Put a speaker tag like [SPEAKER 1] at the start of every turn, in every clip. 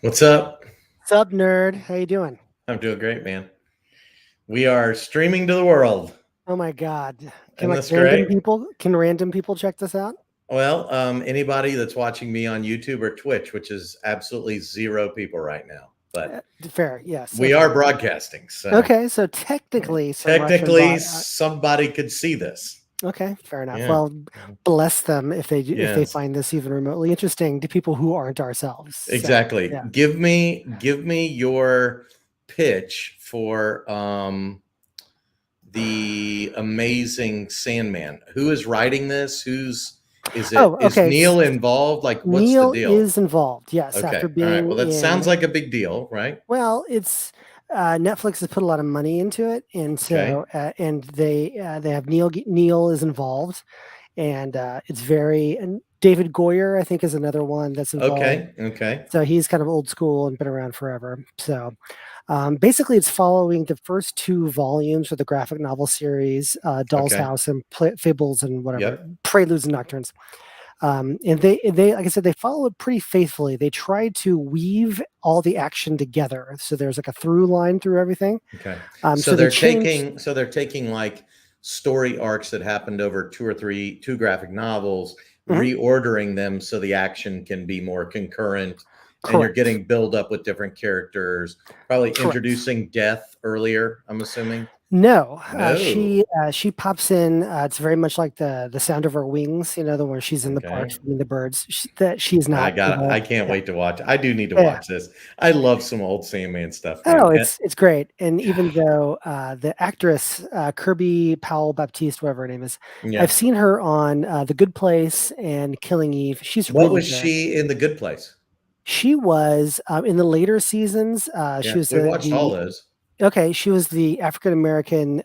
[SPEAKER 1] What's up?
[SPEAKER 2] What's up, nerd? How you doing?
[SPEAKER 1] I'm doing great, man. We are streaming to the world.
[SPEAKER 2] Oh my God. Can
[SPEAKER 1] Isn't
[SPEAKER 2] like
[SPEAKER 1] this
[SPEAKER 2] random
[SPEAKER 1] great?
[SPEAKER 2] people can random people check this out?
[SPEAKER 1] Well, anybody that's watching me on YouTube or Twitch, which is absolutely zero people right now, but
[SPEAKER 2] Fair, yes.
[SPEAKER 1] we
[SPEAKER 2] Okay.
[SPEAKER 1] are broadcasting. So
[SPEAKER 2] Okay, so technically some Russian
[SPEAKER 1] technically,
[SPEAKER 2] bot.
[SPEAKER 1] somebody could see this.
[SPEAKER 2] Okay, fair enough.
[SPEAKER 1] Yeah.
[SPEAKER 2] Well, bless them if they
[SPEAKER 1] Yes.
[SPEAKER 2] find this even remotely interesting to people who aren't ourselves. So
[SPEAKER 1] Exactly.
[SPEAKER 2] yeah.
[SPEAKER 1] Give me your pitch for the amazing Sandman. Who is writing this? Who's is it?
[SPEAKER 2] Oh,
[SPEAKER 1] Is
[SPEAKER 2] okay.
[SPEAKER 1] Neil involved? Like, what's the
[SPEAKER 2] Neil
[SPEAKER 1] deal?
[SPEAKER 2] is involved. Yes,
[SPEAKER 1] Okay,
[SPEAKER 2] after
[SPEAKER 1] all right. Well,
[SPEAKER 2] being
[SPEAKER 1] that sounds
[SPEAKER 2] in.
[SPEAKER 1] like a big deal, right?
[SPEAKER 2] Well, it's Netflix has put a lot of money into it, and
[SPEAKER 1] Okay,
[SPEAKER 2] so and they have Neil is involved, and it's very and David Goyer I think is another one that's involved.
[SPEAKER 1] okay.
[SPEAKER 2] So he's kind of old school and been around forever. So basically, it's following the first two volumes of the graphic novel series, Doll's
[SPEAKER 1] Okay.
[SPEAKER 2] House and Fables and whatever
[SPEAKER 1] Yep.
[SPEAKER 2] Preludes and Nocturnes. And they like I said, they follow it pretty faithfully. They try to weave all the action together, so there's like a through line through everything.
[SPEAKER 1] Okay. So
[SPEAKER 2] So they
[SPEAKER 1] they're
[SPEAKER 2] changed.
[SPEAKER 1] taking like story arcs that happened over two graphic novels,
[SPEAKER 2] Mhm,
[SPEAKER 1] reordering them so the action can be more concurrent, and you're
[SPEAKER 2] correct.
[SPEAKER 1] getting build up with different characters, probably
[SPEAKER 2] Correct.
[SPEAKER 1] introducing death earlier, I'm assuming.
[SPEAKER 2] No,
[SPEAKER 1] No.
[SPEAKER 2] she pops in. It's very much like the sound of her wings. You know, the one she's in the park
[SPEAKER 1] Okay.
[SPEAKER 2] feeding the birds. That she's not
[SPEAKER 1] I
[SPEAKER 2] involved.
[SPEAKER 1] can't
[SPEAKER 2] Yeah,
[SPEAKER 1] wait to watch. I do need to
[SPEAKER 2] yeah.
[SPEAKER 1] watch this. I love some old Sandman stuff, man.
[SPEAKER 2] Oh, it's great. And even though the actress Kirby Powell Baptiste, whatever her name is, I've
[SPEAKER 1] Yeah.
[SPEAKER 2] seen her on The Good Place and Killing Eve. She's
[SPEAKER 1] What
[SPEAKER 2] really
[SPEAKER 1] was
[SPEAKER 2] good.
[SPEAKER 1] she in The Good Place?
[SPEAKER 2] She was in the later seasons. She
[SPEAKER 1] Yeah,
[SPEAKER 2] was
[SPEAKER 1] we watched all
[SPEAKER 2] the
[SPEAKER 1] those.
[SPEAKER 2] okay. She was the African American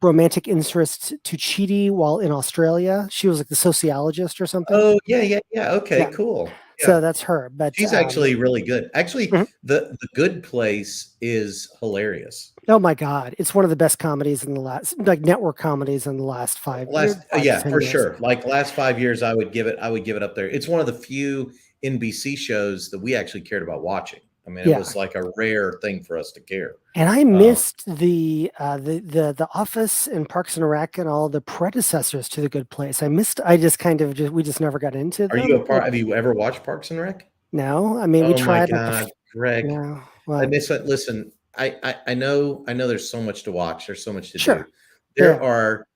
[SPEAKER 2] romantic interest to Chidi while in Australia. She was like the sociologist or something.
[SPEAKER 1] Oh, yeah. Okay,
[SPEAKER 2] Yeah,
[SPEAKER 1] cool.
[SPEAKER 2] so
[SPEAKER 1] Yeah.
[SPEAKER 2] that's her. But
[SPEAKER 1] She's actually really good. Actually,
[SPEAKER 2] mhm.
[SPEAKER 1] the Good Place is hilarious.
[SPEAKER 2] Oh my God, it's one of the best comedies in the last, like network comedies in the last
[SPEAKER 1] Last
[SPEAKER 2] 5 to 10
[SPEAKER 1] for
[SPEAKER 2] years.
[SPEAKER 1] sure. Like last 5 years, I would give it up there. It's one of the few NBC shows that we actually cared about watching. I mean, it
[SPEAKER 2] Yeah,
[SPEAKER 1] was like a rare thing for us to care.
[SPEAKER 2] and I
[SPEAKER 1] Um,
[SPEAKER 2] missed the Office and Parks and Rec and all the predecessors to The Good Place. I missed. I just kind of just we just never got into
[SPEAKER 1] are you
[SPEAKER 2] them.
[SPEAKER 1] a part have you ever watched Parks and Rec?
[SPEAKER 2] No, I mean we
[SPEAKER 1] Oh my
[SPEAKER 2] tried like
[SPEAKER 1] god, Greg.
[SPEAKER 2] no. Well,
[SPEAKER 1] Listen, I know there's so much to watch, there's so much to do.
[SPEAKER 2] sure,
[SPEAKER 1] There
[SPEAKER 2] yeah.
[SPEAKER 1] are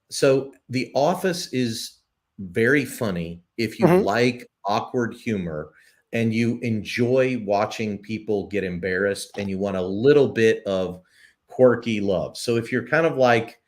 [SPEAKER 1] So The Office is very funny if you
[SPEAKER 2] Hmm.
[SPEAKER 1] like awkward humor and you enjoy watching people get embarrassed and you want a little bit of quirky love. So if you're kind of like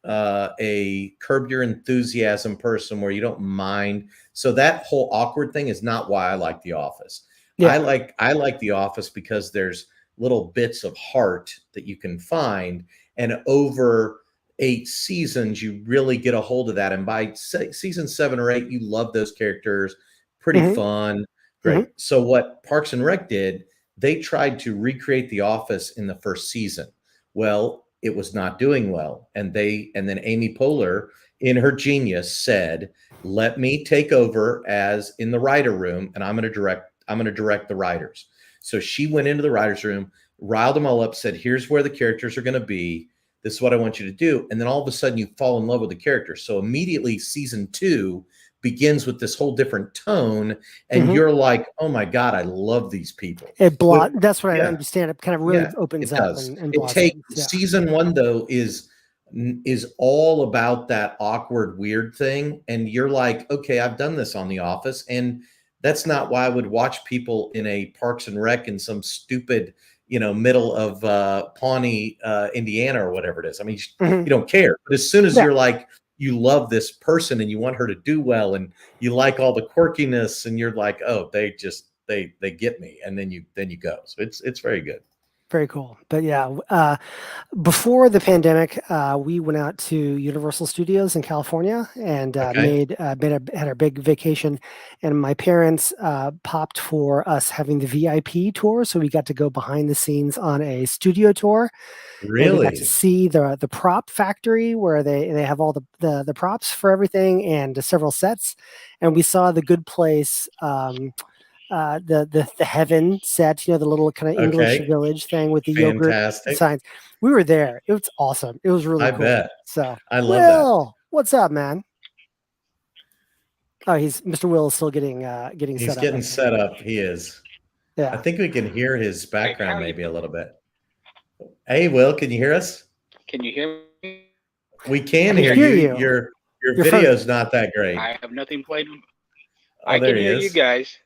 [SPEAKER 1] a Curb Your Enthusiasm person where you don't mind, so that whole awkward thing is not why I like The Office.
[SPEAKER 2] Yeah.
[SPEAKER 1] I like The Office because there's little bits of heart that you can find, and over 8 seasons, you really get a hold of that. And by season 7 or 8, you love those characters. Pretty
[SPEAKER 2] Hmm.
[SPEAKER 1] fun,
[SPEAKER 2] Hmm.
[SPEAKER 1] great. So what Parks and Rec did, they tried to recreate The Office in the first season. Well, it was not doing well, and then Amy Poehler, in her genius, said, "Let me take over as in the writer room, and I'm going to direct the writers." So she went into the writers room, riled them all up, said, "Here's where the characters are going to be. This is what I want you to do." And then all of a sudden, you fall in love with the characters. So immediately, season 2 begins with this whole different tone, and
[SPEAKER 2] Hmm.
[SPEAKER 1] you're like, "Oh my god, I love these people."
[SPEAKER 2] It
[SPEAKER 1] With
[SPEAKER 2] blot. That's what I
[SPEAKER 1] Yeah,
[SPEAKER 2] understand. It kind of really
[SPEAKER 1] yeah,
[SPEAKER 2] opens
[SPEAKER 1] it
[SPEAKER 2] up
[SPEAKER 1] does.
[SPEAKER 2] and
[SPEAKER 1] It takes
[SPEAKER 2] blossoms. Yeah.
[SPEAKER 1] season 1 though is all about that awkward weird thing, and you're like, "Okay, I've done this on The Office," and that's not why I would watch people in a Parks and Rec in some stupid, middle of Pawnee, Indiana or whatever it is. I mean,
[SPEAKER 2] Hmm.
[SPEAKER 1] you don't care. But as soon as
[SPEAKER 2] Yeah.
[SPEAKER 1] you're like, you love this person and you want her to do well and you like all the quirkiness and you're like, "Oh, they get me," and then you go. So it's very good.
[SPEAKER 2] Very cool. But yeah, before the pandemic, we went out to Universal Studios in California and
[SPEAKER 1] Okay.
[SPEAKER 2] had our big vacation. And my parents popped for us having the VIP tour, so we got to go behind the scenes on a studio tour, and we got to
[SPEAKER 1] Really?
[SPEAKER 2] see the prop factory where they have all the props for everything and several sets. And we saw the Good Place. the heaven set, the little kind of English
[SPEAKER 1] Okay.
[SPEAKER 2] village thing with the
[SPEAKER 1] Fantastic.
[SPEAKER 2] yogurt signs. We were there. It was awesome. It was really
[SPEAKER 1] I
[SPEAKER 2] cool.
[SPEAKER 1] bet.
[SPEAKER 2] So
[SPEAKER 1] I love that.
[SPEAKER 2] Will, what's up, man? Oh, Mr. Will is still getting
[SPEAKER 1] He's
[SPEAKER 2] set up.
[SPEAKER 1] getting set up. He is.
[SPEAKER 2] Yeah.
[SPEAKER 1] I think we can hear his background maybe a little bit. Hey, Will, can you hear us?
[SPEAKER 3] Can you hear me?
[SPEAKER 1] We can hear you. Your video's not that great.
[SPEAKER 3] I have nothing played.
[SPEAKER 1] Oh,
[SPEAKER 3] I can hear you guys.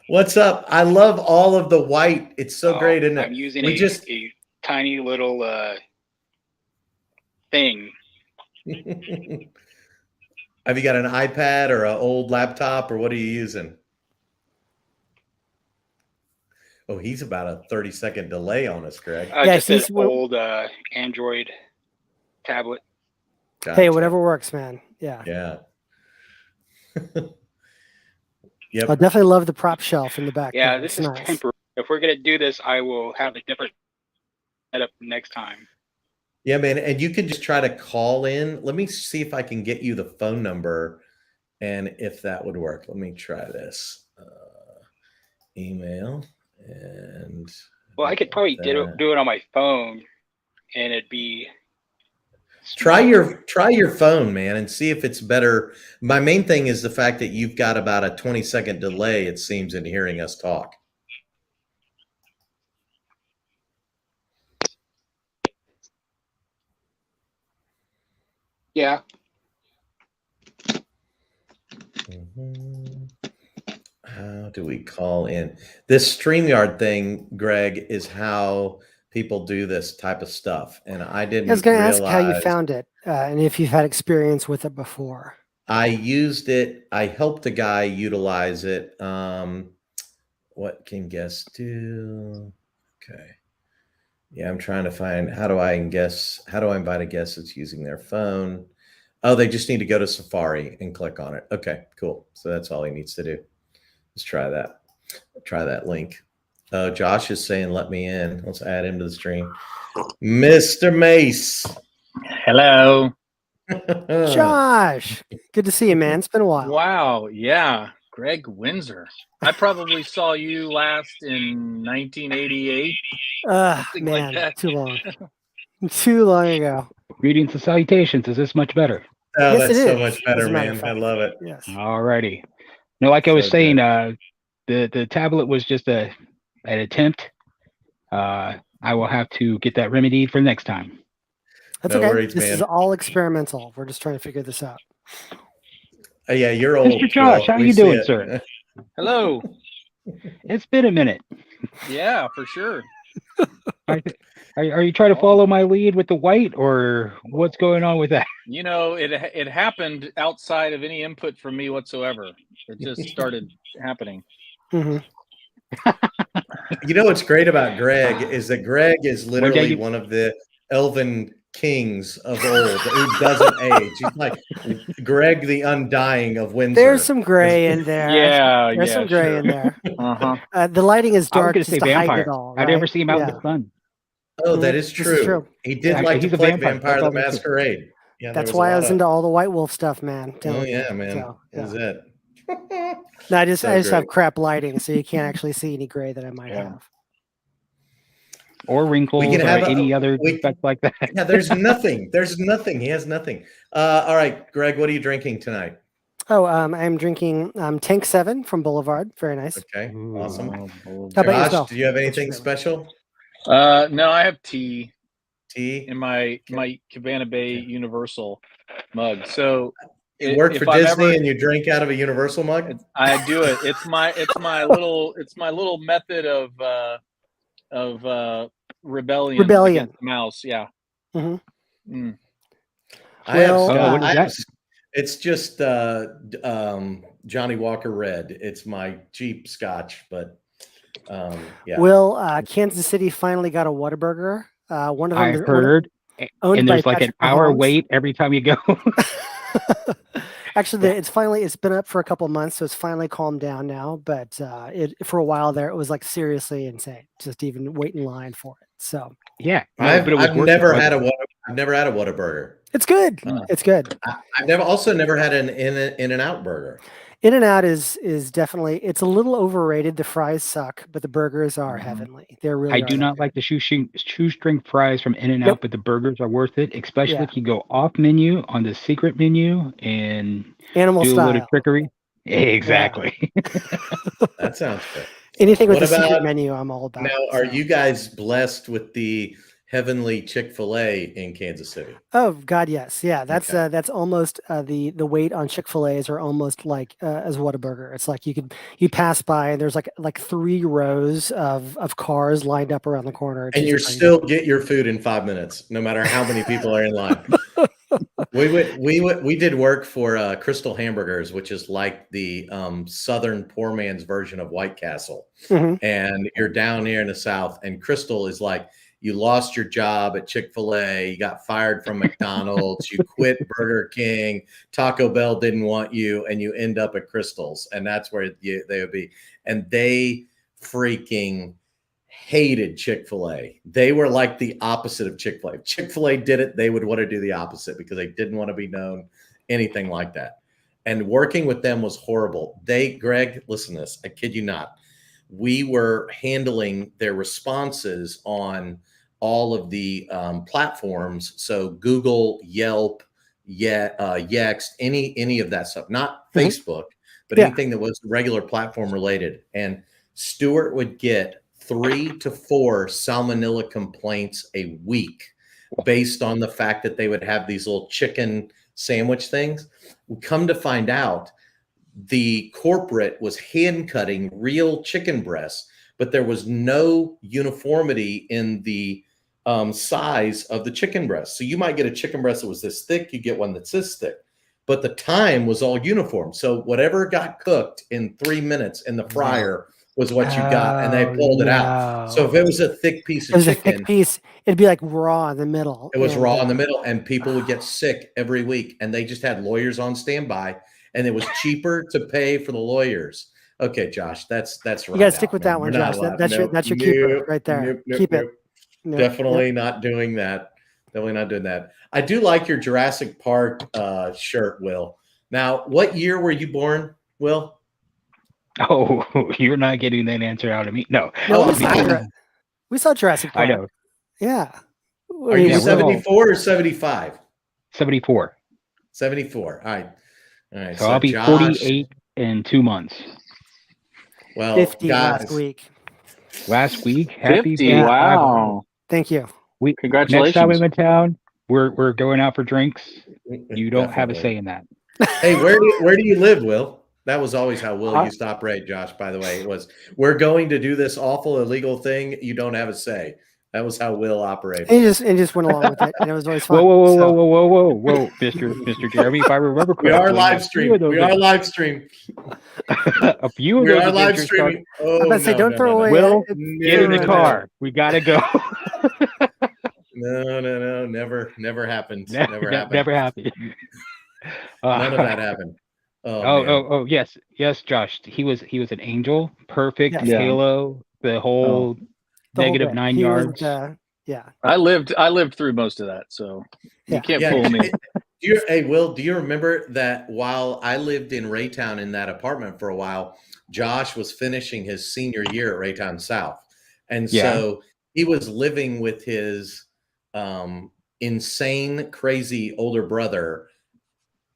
[SPEAKER 1] What's up? I love all of the white. It's so great, isn't it?
[SPEAKER 3] I'm using a tiny little thing.
[SPEAKER 1] Have you got an iPad or an old laptop, or what are you using? Oh, he's about a 30-second delay on us, Greg.
[SPEAKER 3] Just an old Android tablet.
[SPEAKER 2] Gotcha. Hey, whatever works, man. Yeah.
[SPEAKER 1] Yeah. Yep.
[SPEAKER 2] I definitely love the prop shelf in the back.
[SPEAKER 3] Yeah, this is nice. Temporary. If we're gonna do this, I will have a different setup next time.
[SPEAKER 1] Yeah, man, and you can just try to call in. Let me see if I can get you the phone number, and if that would work. Let me try this. Email and.
[SPEAKER 3] Well, I could probably do it on my phone, and it'd be.
[SPEAKER 1] Try your phone, man, and see if it's better. My main thing is the fact that you've got about a 20-second delay, it seems, in hearing us talk.
[SPEAKER 3] Yeah.
[SPEAKER 1] How do we call in? This StreamYard thing, Greg, is how people do this type of stuff. And I didn't.
[SPEAKER 2] I was going to ask how you found it and if you've had experience with it before.
[SPEAKER 1] I used it. I helped a guy utilize it. What can guests do? Okay. Yeah, I'm trying to find how do I invite a guest that's using their phone? Oh, they just need to go to Safari and click on it. Okay, cool. So that's all he needs to do. Let's try that. Try that link. Josh is saying, let me in. Let's add him to the stream. Mr. Mace.
[SPEAKER 4] Hello.
[SPEAKER 2] Josh, good to see you, man. It's been a while.
[SPEAKER 4] Wow. Yeah. Greg Windsor. I probably saw you last in 1988.
[SPEAKER 2] Man, like that. Too long. Too long ago.
[SPEAKER 5] Greetings and salutations. Is this much better?
[SPEAKER 1] Oh, yes, that's so much better, man. I love it.
[SPEAKER 2] Yes.
[SPEAKER 5] All righty. No, like I was saying, the tablet was just an attempt. I will have to get that remedied for next time.
[SPEAKER 2] That's okay. Worries, this is all experimental. We're just trying to figure this out.
[SPEAKER 1] Yeah, you're old.
[SPEAKER 5] Mr. Josh, how you doing, sir?
[SPEAKER 4] Hello.
[SPEAKER 5] It's been a minute.
[SPEAKER 4] Yeah, for sure.
[SPEAKER 5] Are you trying to follow my lead with the white, or what's going on with that?
[SPEAKER 4] You know, it happened outside of any input from me whatsoever. It just started happening.
[SPEAKER 2] Mm-hmm.
[SPEAKER 1] You know what's great about Greg is that Greg is literally one of the elven kings of old who doesn't age. He's like Greg the Undying of Windsor.
[SPEAKER 2] There's some gray in there.
[SPEAKER 4] Yeah,
[SPEAKER 2] there's some gray in there.
[SPEAKER 5] Uh-huh.
[SPEAKER 2] The lighting is dark just to
[SPEAKER 5] vampire.
[SPEAKER 2] hide it all. Right?
[SPEAKER 5] I'd never see him out in the sun.
[SPEAKER 1] Oh, that is true. He did like to play Vampire the Masquerade.
[SPEAKER 2] Yeah, that's why I was into all the White Wolf stuff, man.
[SPEAKER 1] Oh yeah, man. So, is it?
[SPEAKER 2] No, I just have crap lighting, so you can't actually see any gray that I might have.
[SPEAKER 5] Or wrinkles or any other effect like that.
[SPEAKER 1] Yeah, there's nothing. There's nothing. He has nothing. All right, Greg, what are you drinking tonight?
[SPEAKER 2] Oh, I'm drinking Tank 7 from Boulevard. Very nice.
[SPEAKER 1] Okay, awesome.
[SPEAKER 2] How about yourself?
[SPEAKER 1] Do you have anything special?
[SPEAKER 4] No, I have tea.
[SPEAKER 1] Tea
[SPEAKER 4] in my Cabana Bay Universal mug. So
[SPEAKER 1] you work for Disney and you drink out of a Universal mug?
[SPEAKER 4] I do it. It's my little method of rebellion against the mouse. Yeah.
[SPEAKER 2] Mm-hmm.
[SPEAKER 4] Mm.
[SPEAKER 1] It's just Johnny Walker Red. It's my cheap Scotch, but yeah.
[SPEAKER 2] Well, Kansas City finally got a Whataburger. One of them
[SPEAKER 5] I've heard, and there's like an hour wait every time you go.
[SPEAKER 2] Actually, it's been up for a couple of months, so it's finally calmed down now. But for a while there, it was like seriously insane, just even wait in line for it. So
[SPEAKER 5] yeah,
[SPEAKER 1] I've never had a Whataburger.
[SPEAKER 2] It's good. It's good.
[SPEAKER 1] I've never had an In-N-Out burger.
[SPEAKER 2] In-N-Out is definitely, it's a little overrated. The fries suck, but the burgers are heavenly. They're really.
[SPEAKER 5] I do not like the shoestring fries from In-N-Out,
[SPEAKER 2] Nope.
[SPEAKER 5] but the burgers are worth it, especially
[SPEAKER 2] Yeah.
[SPEAKER 5] if you go off menu on the secret menu and
[SPEAKER 2] Animal
[SPEAKER 5] do a little
[SPEAKER 2] style.
[SPEAKER 5] trickery. Exactly.
[SPEAKER 1] That sounds good.
[SPEAKER 2] Anything with
[SPEAKER 1] What
[SPEAKER 2] a secret
[SPEAKER 1] about-
[SPEAKER 2] menu, I'm all about.
[SPEAKER 1] Now, are you guys blessed with the heavenly Chick-fil-A in Kansas City?
[SPEAKER 2] Oh God, yes, yeah. That's
[SPEAKER 1] Okay.
[SPEAKER 2] that's almost the weight on Chick-fil-A's are almost like as Whataburger. It's like you pass by and there's like 3 rows of cars lined up around the corner. It's
[SPEAKER 1] And
[SPEAKER 2] just
[SPEAKER 1] you
[SPEAKER 2] crazy.
[SPEAKER 1] still get your food in 5 minutes, no matter how many people are in line. We did work for Crystal Hamburgers, which is like the Southern poor man's version of White Castle.
[SPEAKER 2] Mhm.
[SPEAKER 1] And you're down here in the South, and Crystal is like, you lost your job at Chick-fil-A, you got fired from McDonald's, you quit Burger King, Taco Bell didn't want you, and you end up at Crystal's, and that's where they would be. And they freaking hated Chick-fil-A. They were like the opposite of Chick-fil-A. If Chick-fil-A did it, they would want to do the opposite because they didn't want to be known anything like that. And working with them was horrible. Greg, listen to this, I kid you not. We were handling their responses on all of the platforms. So Google, Yelp, Yext, any of that stuff, not Facebook, but anything that was regular platform related. And Stuart would get 3 to 4 salmonella complaints a week based on the fact that they would have these little chicken sandwich things. We come to find out the corporate was hand cutting real chicken breasts, but there was no uniformity in the size of the chicken breast. So you might get a chicken breast that was this thick, you get one that's this thick, but the time was all uniform. So whatever got cooked in 3 minutes in the fryer was what you got, and they pulled it out. So if it was a thick piece of chicken,
[SPEAKER 2] a thick piece, it'd be like raw in the middle.
[SPEAKER 1] It was raw in the middle, and people would get sick every week, and they just had lawyers on standby, and it was cheaper to pay for the lawyers. Okay, Josh, that's right.
[SPEAKER 2] You gotta stick with that one, Josh. That's your keeper right there. Keep it.
[SPEAKER 1] Definitely not doing that. Definitely not doing that. I do like your Jurassic Park shirt, Will. Now, what year were you born, Will?
[SPEAKER 5] Oh, you're not getting that answer out of me. No.
[SPEAKER 2] We saw Jurassic Park.
[SPEAKER 5] I know.
[SPEAKER 2] Yeah.
[SPEAKER 1] Are you 74 or 75?
[SPEAKER 5] 74.
[SPEAKER 1] 74. All right.
[SPEAKER 5] So I'll be
[SPEAKER 1] Josh,
[SPEAKER 5] 48 in 2 months.
[SPEAKER 1] Well,
[SPEAKER 2] 50
[SPEAKER 1] guys,
[SPEAKER 2] last week.
[SPEAKER 5] Last week, happy
[SPEAKER 6] 50. Wow.
[SPEAKER 2] Thank you.
[SPEAKER 6] Congratulations.
[SPEAKER 5] Next time I'm in town, we're going out for drinks. You don't have a say in that.
[SPEAKER 1] Hey, where do you live, Will? That was always how Will used to operate, Josh, by the way. It was, we're going to do this awful illegal thing. You don't have a say. That was how Will operated.
[SPEAKER 2] And he just went along with it, and it was always fun.
[SPEAKER 5] Whoa, Mr. Jeremy, if I remember correctly.
[SPEAKER 1] We are live streaming.
[SPEAKER 5] A few of those
[SPEAKER 1] live streaming.
[SPEAKER 2] I'm about to say, don't throw away.
[SPEAKER 5] Will, get in the car. We gotta go.
[SPEAKER 1] No. Never happened.
[SPEAKER 5] Never happened.
[SPEAKER 1] None of that happened.
[SPEAKER 5] Oh, yes, Josh. He was an angel. Perfect halo. The whole negative 9 yards.
[SPEAKER 6] I lived through most of that, so you can't fool me.
[SPEAKER 1] Hey, Will, do you remember that while I lived in Raytown in that apartment for a while, Josh was finishing his senior year at Raytown South, and so he was living with his insane, crazy older brother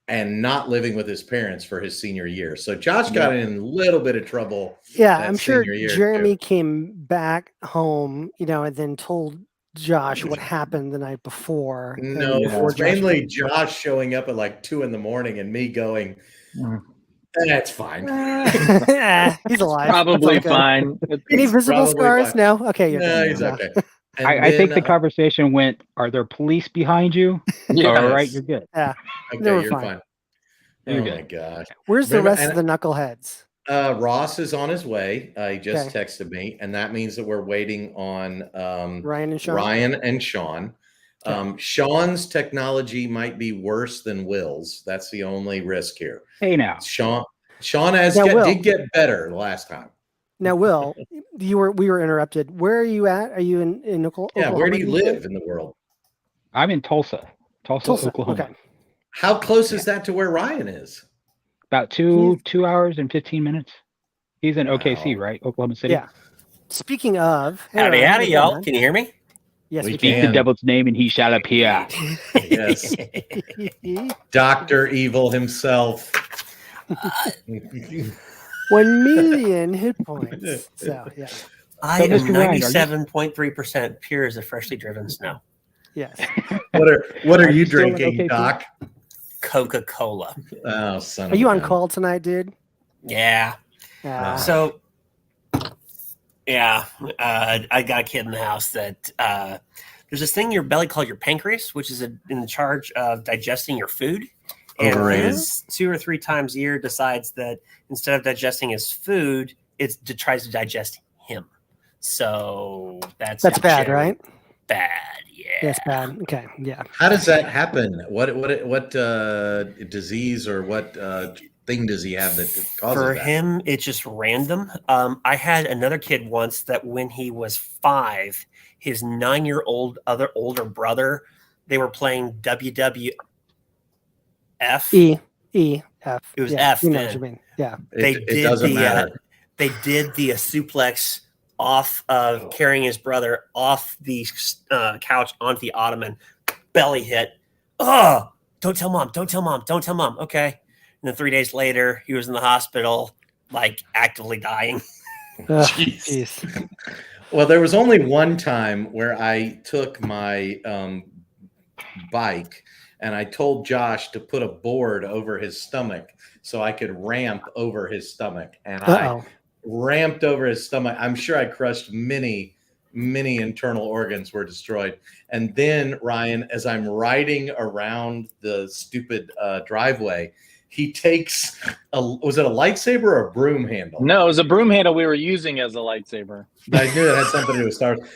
[SPEAKER 1] and not living with his parents for his senior year. So Josh got in a little bit of trouble.
[SPEAKER 2] Yeah, I'm sure Jeremy came back home, and then told Josh what happened the night before.
[SPEAKER 1] No, it's mainly Josh showing up at like 2 a.m. and me going, that's fine.
[SPEAKER 2] He's alive.
[SPEAKER 6] Probably fine.
[SPEAKER 2] Any visible scars?
[SPEAKER 1] Fine.
[SPEAKER 2] No? Okay.
[SPEAKER 1] No, he's okay.
[SPEAKER 5] I think the conversation went, are there police behind you? All right, you're good.
[SPEAKER 2] Yeah.
[SPEAKER 1] Okay,
[SPEAKER 2] you're
[SPEAKER 1] fine.
[SPEAKER 5] You're
[SPEAKER 1] Oh
[SPEAKER 5] good.
[SPEAKER 1] my gosh.
[SPEAKER 2] Where's the rest of the knuckleheads?
[SPEAKER 1] Ross is on his way. He just texted me, and that means that we're waiting on
[SPEAKER 2] Ryan and Sean.
[SPEAKER 1] Sean's technology might be worse than Will's. That's the only risk here.
[SPEAKER 5] Hey, now.
[SPEAKER 1] Sean did get better last time.
[SPEAKER 2] Now, Will, we were interrupted. Where are you at? Are you in Oklahoma?
[SPEAKER 1] Yeah, where do you live in the world?
[SPEAKER 5] I'm in Tulsa, Oklahoma.
[SPEAKER 2] Okay.
[SPEAKER 1] How close is that to where Ryan is?
[SPEAKER 5] About two hours and 15 minutes. He's in OKC, right? Oklahoma City.
[SPEAKER 2] Yeah. Speaking of, hey,
[SPEAKER 7] Howdy,
[SPEAKER 2] Ryan,
[SPEAKER 7] howdy,
[SPEAKER 2] what's
[SPEAKER 7] y'all.
[SPEAKER 2] up, man?
[SPEAKER 7] Can you hear me?
[SPEAKER 2] Yes, we
[SPEAKER 5] Speak
[SPEAKER 2] can.
[SPEAKER 5] the devil's name and he shall appear.
[SPEAKER 1] Yes. Dr. Evil himself.
[SPEAKER 2] 1,000,000 hit points. So yeah.
[SPEAKER 7] I
[SPEAKER 5] So,
[SPEAKER 7] am
[SPEAKER 5] Mr. Ryan, are you-
[SPEAKER 7] 97.3% pure as a freshly driven snow.
[SPEAKER 2] Yes.
[SPEAKER 1] What are
[SPEAKER 5] Are
[SPEAKER 1] you
[SPEAKER 5] you still in
[SPEAKER 1] drinking,
[SPEAKER 5] OKC?
[SPEAKER 1] Doc?
[SPEAKER 7] Coca-Cola.
[SPEAKER 1] Oh, son of
[SPEAKER 2] Are you
[SPEAKER 1] a
[SPEAKER 2] on
[SPEAKER 1] gun.
[SPEAKER 2] call tonight, dude?
[SPEAKER 7] Yeah. So, yeah, I got a kid in the house that there's this thing in your belly called your pancreas, which is in charge of digesting your food. And
[SPEAKER 1] Overrated.
[SPEAKER 7] 2 or 3 times a year decides that instead of digesting his food, it tries to digest him. So that's
[SPEAKER 2] bad, right?
[SPEAKER 7] Bad, yeah.
[SPEAKER 2] That's bad. Okay, yeah.
[SPEAKER 1] How does that happen? What disease or what thing does he have that causes
[SPEAKER 7] For
[SPEAKER 1] that?
[SPEAKER 7] him, it's just random. I had another kid once that when he was 5, his 9-year-old older brother, they were playing WWF.
[SPEAKER 2] F.
[SPEAKER 7] It was
[SPEAKER 2] yeah,
[SPEAKER 7] F
[SPEAKER 2] You know
[SPEAKER 7] then.
[SPEAKER 2] what you mean? Yeah.
[SPEAKER 1] It doesn't matter.
[SPEAKER 7] They did the suplex off of carrying his brother off the couch onto the ottoman, belly hit. Oh, don't tell mom. Don't tell mom. Don't tell mom. Okay. And then 3 days later, he was in the hospital, like actively dying.
[SPEAKER 2] Jeez.
[SPEAKER 1] Well, there was only one time where I took my bike and I told Josh to put a board over his stomach so I could ramp over his stomach. And I ramped over his stomach. I'm sure I crushed many internal organs were destroyed. And then, Ryan, as I'm riding around the stupid driveway, he takes was it a lightsaber or a broom handle?
[SPEAKER 4] No, it was a broom handle we were using as a lightsaber.
[SPEAKER 1] I knew it had something to do with Star Wars.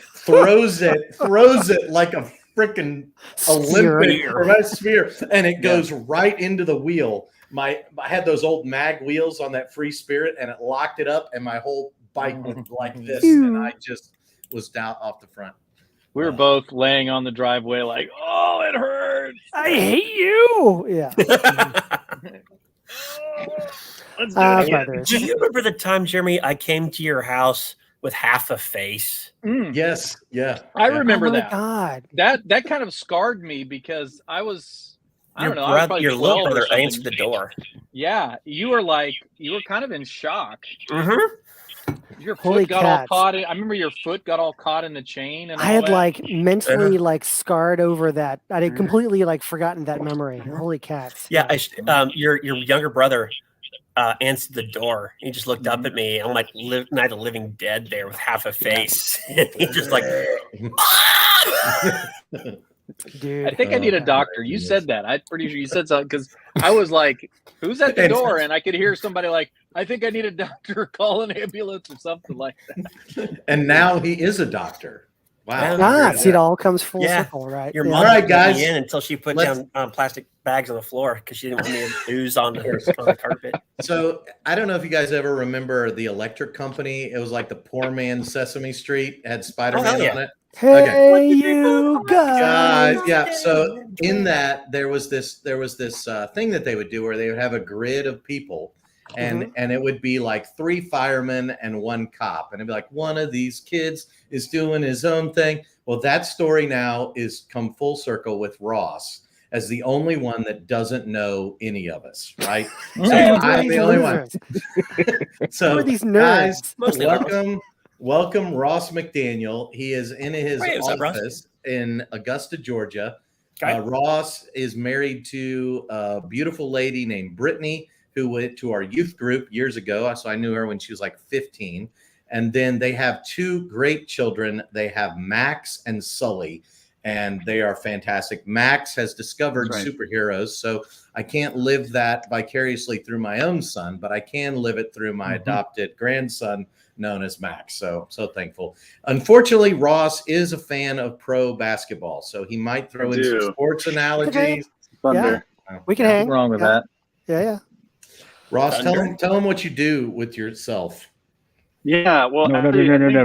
[SPEAKER 1] Throws it like a freaking Olympic sphere, and it goes right into the wheel. I had those old mag wheels on that Free Spirit, and it locked it up, and my whole bike went like this, and I just was down off the front.
[SPEAKER 4] We were both laying on the driveway like, oh, it hurts.
[SPEAKER 2] I hate you. Yeah.
[SPEAKER 4] Let's do it again.
[SPEAKER 7] Do you remember the time, Jeremy, I came to your house with half a face?
[SPEAKER 1] Yes. Yeah.
[SPEAKER 4] I remember that.
[SPEAKER 2] God.
[SPEAKER 4] That kind of scarred me because I was, I don't know. I was probably
[SPEAKER 7] Your little
[SPEAKER 4] 12 or
[SPEAKER 7] brother
[SPEAKER 4] something.
[SPEAKER 7] answered the door.
[SPEAKER 4] Yeah. You were kind of in shock.
[SPEAKER 7] Mm-hmm.
[SPEAKER 4] Your
[SPEAKER 2] Holy
[SPEAKER 4] foot got
[SPEAKER 2] cats.
[SPEAKER 4] all caught in, I remember your foot got all caught in the chain. And
[SPEAKER 2] I had
[SPEAKER 4] that.
[SPEAKER 2] mentally scarred over that. I had completely forgotten that memory. Holy cats.
[SPEAKER 7] Yeah. Your younger brother answered the door. He just looked up at me. I'm like, Night of the Living Dead there with half a face. And he just like,
[SPEAKER 2] dude.
[SPEAKER 4] I think I need a doctor. You said that. I'm pretty sure you said something because I was like, who's at the door? And I could hear somebody like, I think I need a doctor, call an ambulance or something like that.
[SPEAKER 1] And now he is a doctor.
[SPEAKER 7] Wow.
[SPEAKER 2] See, it all comes full circle, right?
[SPEAKER 7] Your mom
[SPEAKER 1] All right,
[SPEAKER 7] let
[SPEAKER 1] guys.
[SPEAKER 7] me in until she put down plastic bags on the floor because she didn't want me to ooze on the carpet.
[SPEAKER 1] So I don't know if you guys ever remember the electric company. It was like the poor man's Sesame Street. It had Spider-Man on it.
[SPEAKER 2] Hey, you guys.
[SPEAKER 1] Yeah. So in that there was this thing that they would do where they would have a grid of people, and it would be like 3 firemen and 1 cop, and it'd be like one of these kids is doing his own thing. Well, that story now is come full circle with Ross as the only one that doesn't know any of us, right? So I'm the only one. So
[SPEAKER 2] who are these nerds?
[SPEAKER 1] Guys, welcome Ross McDaniel. He is in his office in Augusta, Georgia. Ross is married to a beautiful lady named Brittany, who went to our youth group years ago. So I knew her when she was like 15. And then they have 2 great children. They have Max and Sully, and they are fantastic. Max has discovered superheroes, so I can't live that vicariously through my own son, but I can live it through my adopted grandson known as Max. So thankful. Unfortunately, Ross is a fan of pro basketball, so he might throw in some sports analogies.
[SPEAKER 4] Thunder.
[SPEAKER 2] Yeah. We can hang.
[SPEAKER 4] What's wrong with that?
[SPEAKER 2] Yeah.
[SPEAKER 1] Ross, tell him what you do with yourself.
[SPEAKER 5] Yeah, well, no,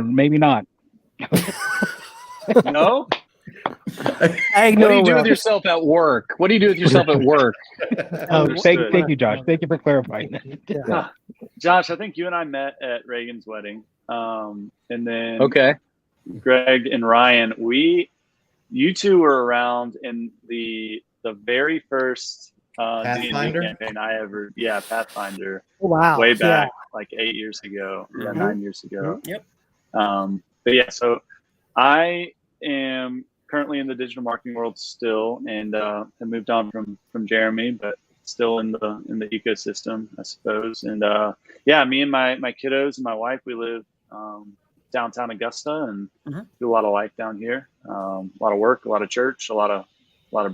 [SPEAKER 5] maybe not.
[SPEAKER 4] No?
[SPEAKER 2] I
[SPEAKER 4] What do you do
[SPEAKER 2] ignore
[SPEAKER 4] with yourself at work? What do you do with yourself at work?
[SPEAKER 5] Thank
[SPEAKER 8] Understood.
[SPEAKER 5] you, Josh. Thank you for clarifying.
[SPEAKER 2] Yeah.
[SPEAKER 8] Josh, I think you and I met at Reagan's wedding. And then
[SPEAKER 4] Okay.
[SPEAKER 8] Greg and Ryan, you two were around in the very first D&D
[SPEAKER 1] Pathfinder?
[SPEAKER 8] campaign I ever, Pathfinder,
[SPEAKER 2] Wow.
[SPEAKER 8] way
[SPEAKER 2] Yeah.
[SPEAKER 8] back like 8 years ago,
[SPEAKER 7] Mhm.
[SPEAKER 8] 9 years ago.
[SPEAKER 7] Yep.
[SPEAKER 8] But yeah, so I am currently in the digital marketing world still, and have moved on from Jeremy, but still in the ecosystem, I suppose. And me and my kiddos and my wife, we live downtown Augusta and do a lot of life down here. A lot of work, a lot of church, a lot of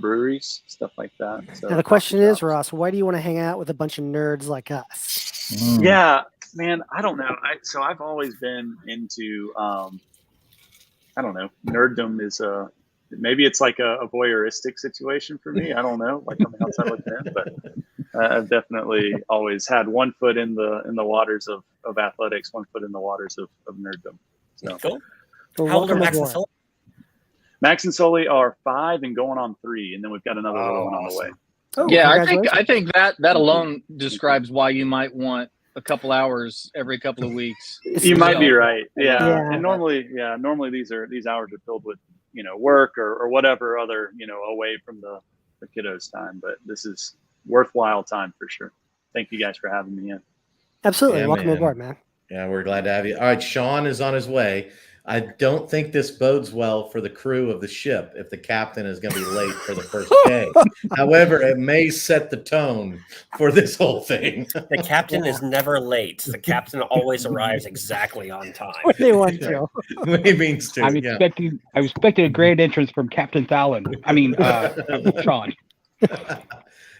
[SPEAKER 8] breweries, stuff like that. So
[SPEAKER 2] Now the question is, Ross, why do you want to hang out with a bunch of nerds like us?
[SPEAKER 8] yeah, man, I don't know. So I've always been into I don't know. Nerddom is maybe it's like a voyeuristic situation for me. I don't know, like on the outside looking in, but I've definitely always had one foot in the waters of athletics, one foot in the waters of nerddom. So
[SPEAKER 7] Cool.
[SPEAKER 2] Well,
[SPEAKER 7] How old are
[SPEAKER 2] welcome
[SPEAKER 7] Max and
[SPEAKER 2] aboard.
[SPEAKER 7] Sully?
[SPEAKER 8] Max and Sully are 5 and going on 3, and then we've got another little one on the way.
[SPEAKER 2] Oh,
[SPEAKER 4] Yeah,
[SPEAKER 2] congratulations.
[SPEAKER 4] I think that alone describes why you might want a couple hours every couple of weeks.
[SPEAKER 8] You might be right. Yeah.
[SPEAKER 2] Yeah.
[SPEAKER 8] And normally these hours are filled with, work or whatever other, away from the kiddos time. But this is worthwhile time for sure. Thank you guys for having me in.
[SPEAKER 2] Absolutely.
[SPEAKER 1] Yeah,
[SPEAKER 2] Welcome
[SPEAKER 1] man.
[SPEAKER 2] aboard, man.
[SPEAKER 1] Yeah, we're glad to have you. All right, Sean is on his way. I don't think this bodes well for the crew of the ship if the captain is going to be late for the first day. However, it may set the tone for this whole thing.
[SPEAKER 7] The captain is never late. The captain always arrives exactly on time.
[SPEAKER 2] What they want to.
[SPEAKER 1] What he means to.
[SPEAKER 5] I'm
[SPEAKER 1] Yeah.
[SPEAKER 5] expecting a great entrance from Captain Thalin. I mean, Sean.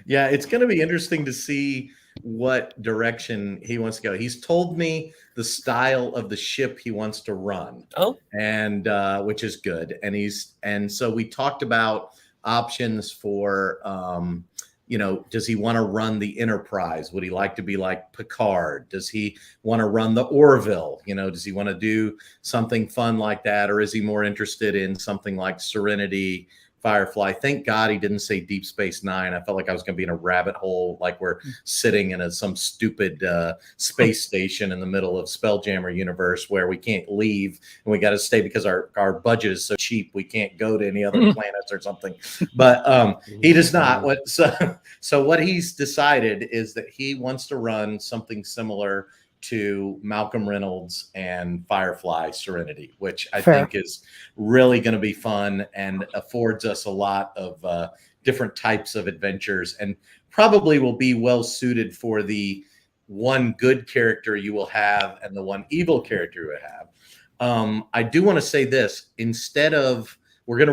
[SPEAKER 1] Yeah, it's going to be interesting to see what direction he wants to go. He's told me the style of the ship he wants to run.
[SPEAKER 7] Oh,
[SPEAKER 1] and which is good. And so we talked about options for does he want to run the Enterprise? Would he like to be like Picard? Does he want to run the Orville? Does he want to do something fun like that, or is he more interested in something like Serenity, Firefly? Thank God he didn't say Deep Space Nine. I felt like I was going to be in a rabbit hole, like we're sitting in some stupid space station in the middle of Spelljammer universe where we can't leave and we got to stay because our budget is so cheap we can't go to any other planets or something. But he does not. So what he's decided is that he wants to run something similar to Malcolm Reynolds and Firefly Serenity, which I think is really going to be fun and affords us a lot of different types of adventures, and probably will be well suited for the one good character you will have and the one evil character you will have. I do want to say this: instead of we've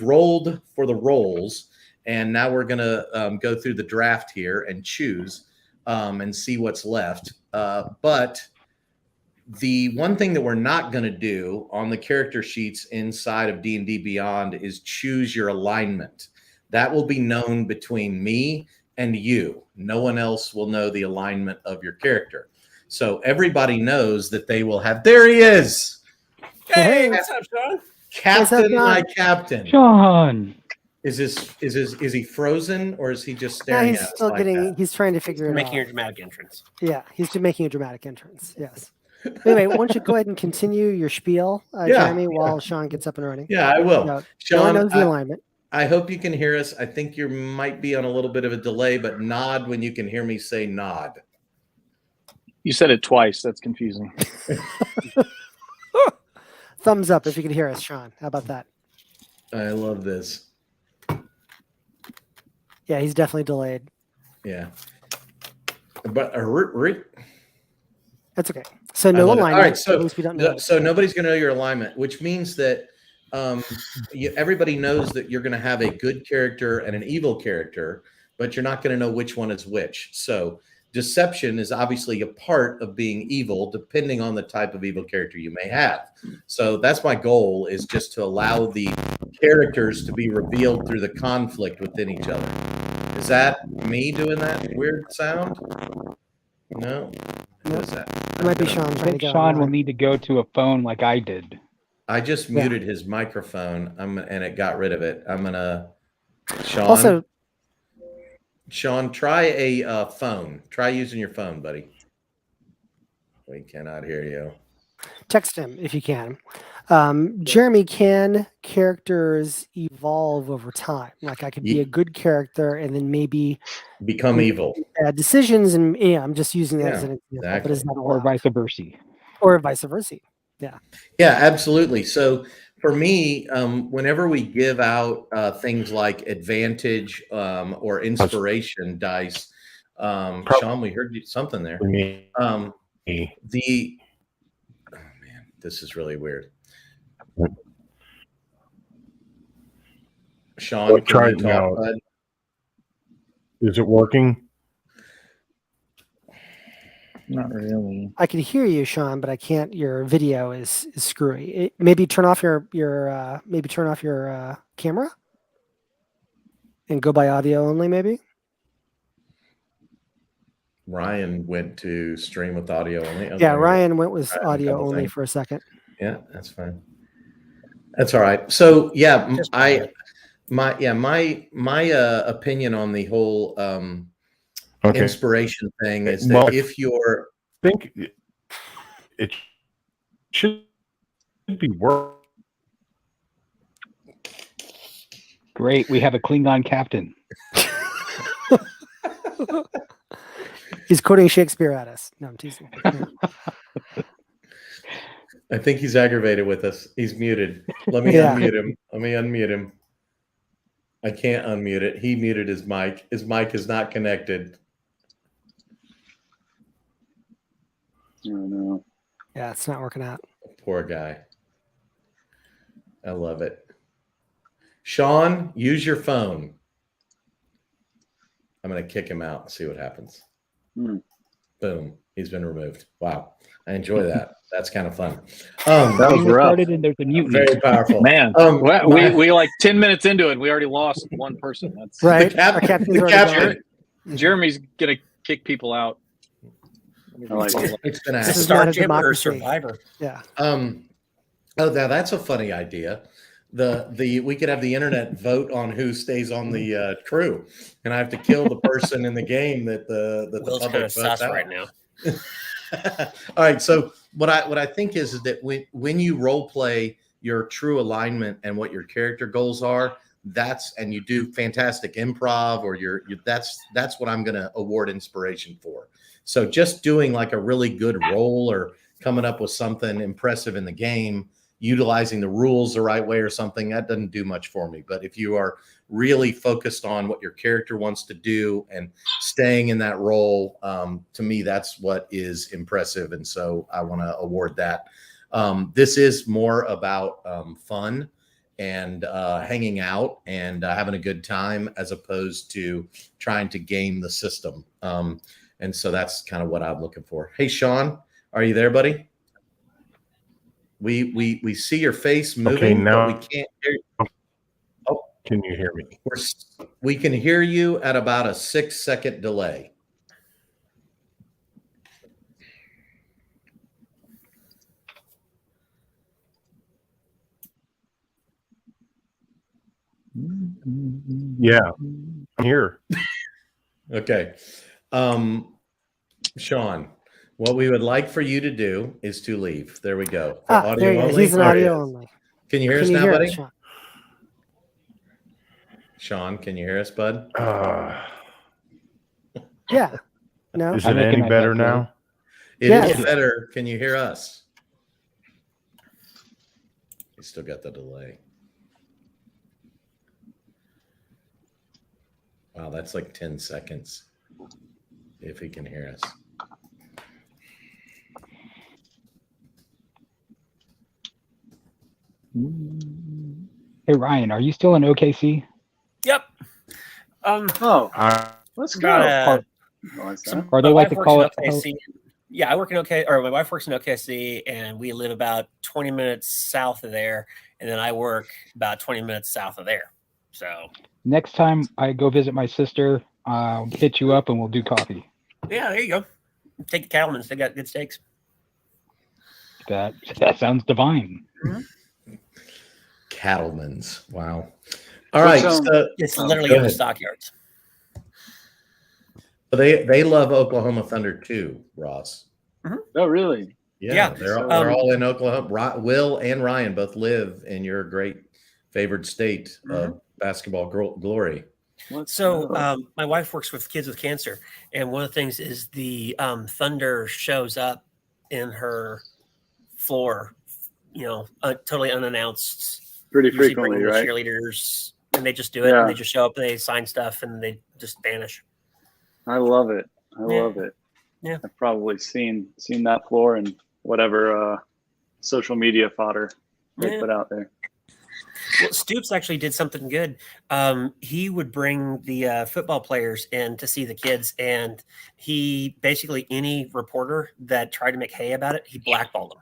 [SPEAKER 1] rolled for the roles, and now we're going to go through the draft here and choose and see what's left. But the one thing that we're not going to do on the character sheets inside of D&D Beyond is choose your alignment. That will be known between me and you. No one else will know the alignment of your character. So everybody knows that they will have. There he is.
[SPEAKER 7] hey, what's up, Sean?
[SPEAKER 1] Captain, my captain.
[SPEAKER 5] Sean.
[SPEAKER 1] Is he frozen, or is he just
[SPEAKER 2] No,
[SPEAKER 1] staring
[SPEAKER 2] he's
[SPEAKER 1] at us
[SPEAKER 2] still
[SPEAKER 1] like
[SPEAKER 2] getting.
[SPEAKER 1] that?
[SPEAKER 2] He's trying to figure it
[SPEAKER 7] Making
[SPEAKER 2] out.
[SPEAKER 7] your dramatic entrance.
[SPEAKER 2] Yeah, he's making a dramatic entrance. Yes. Anyway, why don't you go ahead and continue your spiel, Jeremy, while Sean gets up and running.
[SPEAKER 1] Yeah, I will.
[SPEAKER 2] No
[SPEAKER 1] Sean,
[SPEAKER 2] one knows the alignment.
[SPEAKER 1] I hope you can hear us. I think you might be on a little bit of a delay, but nod when you can hear me say nod.
[SPEAKER 4] You said it twice. That's confusing.
[SPEAKER 2] Thumbs up if you can hear us, Sean. How about that?
[SPEAKER 1] I love this.
[SPEAKER 2] Yeah, he's definitely delayed.
[SPEAKER 1] Yeah. But
[SPEAKER 2] That's okay. So no alignment.
[SPEAKER 1] All right, so
[SPEAKER 2] at least we don't know.
[SPEAKER 1] So nobody's going to know your alignment, which means that everybody knows that you're going to have a good character and an evil character, but you're not going to know which one is which. So deception is obviously a part of being evil, depending on the type of evil character you may have. So that's my goal, is just to allow the characters to be revealed through the conflict within each other. Is that me doing that weird sound? No. What is that?
[SPEAKER 2] It might be
[SPEAKER 5] I
[SPEAKER 2] Sean trying to
[SPEAKER 5] think
[SPEAKER 2] get
[SPEAKER 5] Sean will
[SPEAKER 2] online.
[SPEAKER 5] need to go to a phone like I did.
[SPEAKER 1] I just muted his microphone. And it got rid of it. I'm gonna. Sean, try a phone. Try using your phone, buddy. We cannot hear you.
[SPEAKER 2] Text him if you can. Jeremy, can characters evolve over time? Like I could be a good character and then maybe
[SPEAKER 1] become evil.
[SPEAKER 2] Decisions, and I'm just using that as an example.
[SPEAKER 1] Exactly.
[SPEAKER 2] But is that
[SPEAKER 5] or vice versa?
[SPEAKER 2] Or vice versa. Yeah.
[SPEAKER 1] Yeah, absolutely. So for me, whenever we give out things like advantage or inspiration dice, Sean, we heard something there. Oh man, this is really weird. Sean,
[SPEAKER 9] try it now. Is it working?
[SPEAKER 4] Not really.
[SPEAKER 2] I can hear you, Sean, but I can't. Your video is screwy. Maybe turn off your camera and go by audio only. Maybe.
[SPEAKER 1] Ryan went to stream with audio only. Okay.
[SPEAKER 2] Yeah, Ryan went with audio only for a second.
[SPEAKER 1] Yeah, that's fine. That's all right. So yeah, my opinion on the whole inspiration thing is that if you're,
[SPEAKER 9] I think it should be work.
[SPEAKER 5] Great, we have a Klingon captain.
[SPEAKER 2] He's quoting Shakespeare at us. No, I'm teasing.
[SPEAKER 1] I think he's aggravated with us. He's muted. Let me unmute him. Let me unmute him. I can't unmute it. He muted his mic. His mic is not connected.
[SPEAKER 8] Oh no.
[SPEAKER 2] Yeah, it's not working out.
[SPEAKER 1] Poor guy. I love it. Sean, use your phone. I'm going to kick him out and see what happens. Boom. He's been removed. Wow. I enjoy that. That's kind of fun.
[SPEAKER 4] That was rough.
[SPEAKER 5] And there's a mutiny.
[SPEAKER 1] Very powerful.
[SPEAKER 4] Man, we like 10 minutes into it, we already lost one person. That's
[SPEAKER 2] right.
[SPEAKER 1] The captain.
[SPEAKER 4] Jeremy's going to kick people out.
[SPEAKER 1] It's been
[SPEAKER 7] This is Starship or Survivor.
[SPEAKER 2] Yeah.
[SPEAKER 1] That's a funny idea. We could have the internet vote on who stays on the crew, and I have to kill the person in the game that the
[SPEAKER 7] Will's
[SPEAKER 1] public
[SPEAKER 7] kind of
[SPEAKER 1] votes
[SPEAKER 7] sus
[SPEAKER 1] out.
[SPEAKER 7] right now.
[SPEAKER 1] All right. So what I think is that when you role play your true alignment and what your character goals are, and you do fantastic improv or that's what I'm going to award inspiration for. So just doing like a really good role or coming up with something impressive in the game, utilizing the rules the right way or something, that doesn't do much for me. But if you are really focused on what your character wants to do and staying in that role, to me, that's what is impressive. And so I want to award that. This is more about fun and hanging out and having a good time as opposed to trying to game the system. And so that's kind of what I'm looking for. Hey, Sean, are you there, buddy? We see your face moving, but we can't hear you. Oh,
[SPEAKER 9] can you hear me?
[SPEAKER 1] We can hear you at about a 6-second delay.
[SPEAKER 9] Yeah, I'm here.
[SPEAKER 1] Okay. Sean, what we would like for you to do is to leave. There we go.
[SPEAKER 2] There you go. He's an audio only.
[SPEAKER 1] Can you hear us now, buddy? Sean, can you hear us, bud?
[SPEAKER 2] Yeah. No.
[SPEAKER 9] Is it any better now?
[SPEAKER 1] It is better. Can you hear us? You still got the delay. Wow, that's like 10 seconds. If he can hear us.
[SPEAKER 5] Hey Ryan, are you still in OKC?
[SPEAKER 7] Yep.
[SPEAKER 8] Let's go.
[SPEAKER 5] Or they like to call it
[SPEAKER 7] OKC. Yeah, I work in OKC, or my wife works in OKC, and we live about 20 minutes south of there, and then I work about 20 minutes south of there. So
[SPEAKER 5] next time I go visit my sister, I'll hit you up and we'll do coffee.
[SPEAKER 7] Yeah, there you go. Take the Cattleman's. They got good steaks.
[SPEAKER 5] That sounds divine.
[SPEAKER 7] Mm-hmm.
[SPEAKER 1] Cattlemen's. Wow. All right.
[SPEAKER 8] Which,
[SPEAKER 1] So
[SPEAKER 7] It's literally
[SPEAKER 1] go
[SPEAKER 7] in the
[SPEAKER 1] ahead.
[SPEAKER 7] stockyards.
[SPEAKER 1] they love Oklahoma Thunder too, Ross.
[SPEAKER 8] Oh, really?
[SPEAKER 1] Yeah,
[SPEAKER 7] Yeah.
[SPEAKER 1] they're all in Oklahoma. Will and Ryan both live in your great favored state of basketball glory.
[SPEAKER 7] So my wife works with kids with cancer, and one of the things is the Thunder shows up in her floor, totally unannounced.
[SPEAKER 8] Pretty
[SPEAKER 7] Usually
[SPEAKER 8] frequently,
[SPEAKER 7] bringing the
[SPEAKER 8] right?
[SPEAKER 7] cheerleaders, and they just do it.
[SPEAKER 8] Yeah.
[SPEAKER 7] And they just show up, and they sign stuff, and they just vanish.
[SPEAKER 8] I love it. I
[SPEAKER 7] Yeah.
[SPEAKER 8] love it.
[SPEAKER 7] Yeah.
[SPEAKER 8] I've probably seen that floor and whatever social media fodder they put out there.
[SPEAKER 7] Well, Stoops actually did something good. He would bring the football players in to see the kids, and he basically any reporter that tried to make hay about it, he blackballed them.